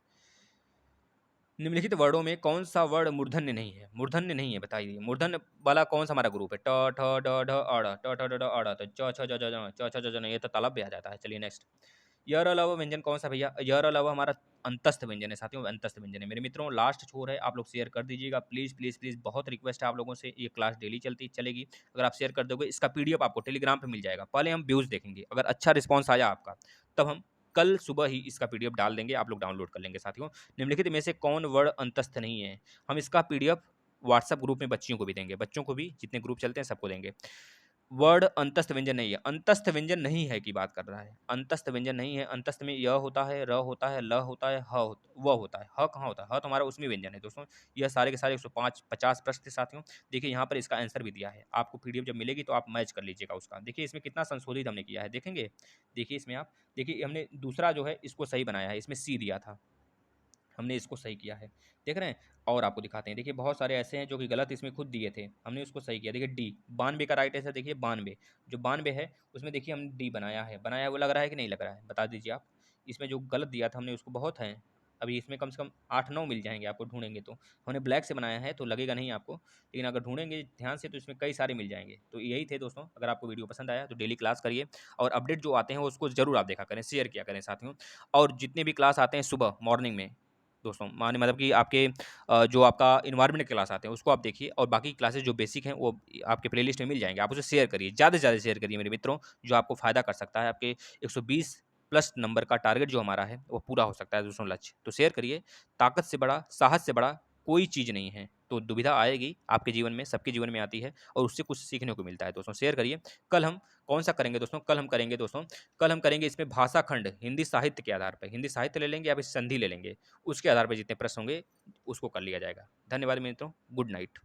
निम्नलिखित वर्णों में कौन सा वर्ण मूर्धन्य नहीं है, मूर्धन्य नहीं है बताइए, मूर्धन्य वाला कौन सा हमारा ग्रुप है, ट ठ ड ढ अड़, ट ठ ड ढ अड़, तो च छ ज ज ज च छ ज ज, ये तो तालब भी आ जाता है। चलिए नेक्स्ट, य र ल व व्यंजन कौन सा भैया, य र ल व हमारा अंतस्थ व्यंजन है साथियों, अंतस्थ व्यंजन है। मेरे मित्रों लास्ट छोर है, आप लोग शेयर कर दीजिएगा प्लीज प्लीज प्लीज, बहुत रिक्वेस्ट है आप लोगों से, ये क्लास डेली चलेगी, अगर आप शेयर कर दोगे इसका पीडीएफ आपको टेलीग्राम पे मिल जाएगा, पहले हम व्यूज देखेंगे, अगर अच्छा रिस्पॉन्स आया आपका तब हम कल सुबह ही इसका पीडीएफ डाल देंगे, आप लोग डाउनलोड कर लेंगे साथियों। निम्नलिखित में से कौन वर्ण अंतस्थ नहीं है, हम इसका पीडीएफ व्हाट्सएप ग्रुप में बच्चियों को भी देंगे, बच्चों को भी, जितने ग्रुप चलते हैं सबको देंगे। वर्ड अंतस्थ व्यंजन नहीं है, अंतस्थ व्यंजन नहीं है की बात कर रहा है, अंतस्थ व्यंजन नहीं है, अंतस्थ में य होता है, र होता है, ल होता है, व होता है, ह कहाँ होता है, ह तो हमारा उसमें व्यंजन है दोस्तों। यह सारे के सारे 150 प्रश्न थे साथियों, देखिए यहाँ पर इसका आंसर भी दिया है, आपको पीडीएफ जब मिलेगी तो आप मैच कर लीजिएगा उसका, देखिए इसमें कितना संशोधित हमने किया है, देखेंगे, देखिए इसमें आप देखिए, हमने दूसरा जो है इसको सही बनाया है, इसमें सी दिया था, हमने इसको सही किया है, देख रहे हैं। और आपको दिखाते हैं, देखिए बहुत सारे ऐसे हैं जो कि गलत इसमें खुद दिए थे, हमने उसको सही किया, देखिए डी 92 का राइट आंसर, देखिए 92 जो 92 है उसमें देखिए हमने डी बनाया है, वो लग रहा है कि नहीं लग रहा है, बता दीजिए आप। इसमें जो गलत दिया था हमने उसको, बहुत है, अभी इसमें कम से कम 8-9 मिल जाएंगे आपको ढूंढेंगे तो, हमने ब्लैक से बनाया है तो लगेगा नहीं आपको, लेकिन अगर ढूंढेंगे ध्यान से तो इसमें कई सारे मिल जाएंगे। तो यही थे दोस्तों, अगर आपको वीडियो पसंद आया तो डेली क्लास करिए, और अपडेट जो आते हैं उसको जरूर आप देखा करें, शेयर किया करें साथियों, और जितने भी क्लास आते हैं सुबह मॉर्निंग में दोस्तों, माने मतलब कि आपके जो आपका एनवायरनमेंट क्लास आते हैं उसको आप देखिए, और बाकी क्लासेस जो बेसिक हैं वो आपके प्लेलिस्ट में मिल जाएंगे। आप उसे शेयर करिए, ज़्यादा से ज़्यादा शेयर करिए मेरे मित्रों, जो आपको फ़ायदा कर सकता है। आपके 120 प्लस नंबर का टारगेट जो हमारा है वो पूरा हो सकता है दोस्तों, लक्ष्य। तो शेयर करिए, ताकत से बड़ा, साहस से बड़ा कोई चीज़ नहीं है। तो दुविधा आएगी आपके जीवन में, सबके जीवन में आती है, और उससे कुछ सीखने को मिलता है दोस्तों। शेयर करिए। कल हम कौन सा करेंगे दोस्तों? कल हम करेंगे दोस्तों, कल हम करेंगे इसमें भाषा खंड हिंदी साहित्य के आधार पर। हिंदी साहित्य ले लेंगे या फिर संधि ले लेंगे, उसके आधार पर जितने प्रश्न होंगे उसको कर लिया जाएगा। धन्यवाद मित्रों, गुड नाइट।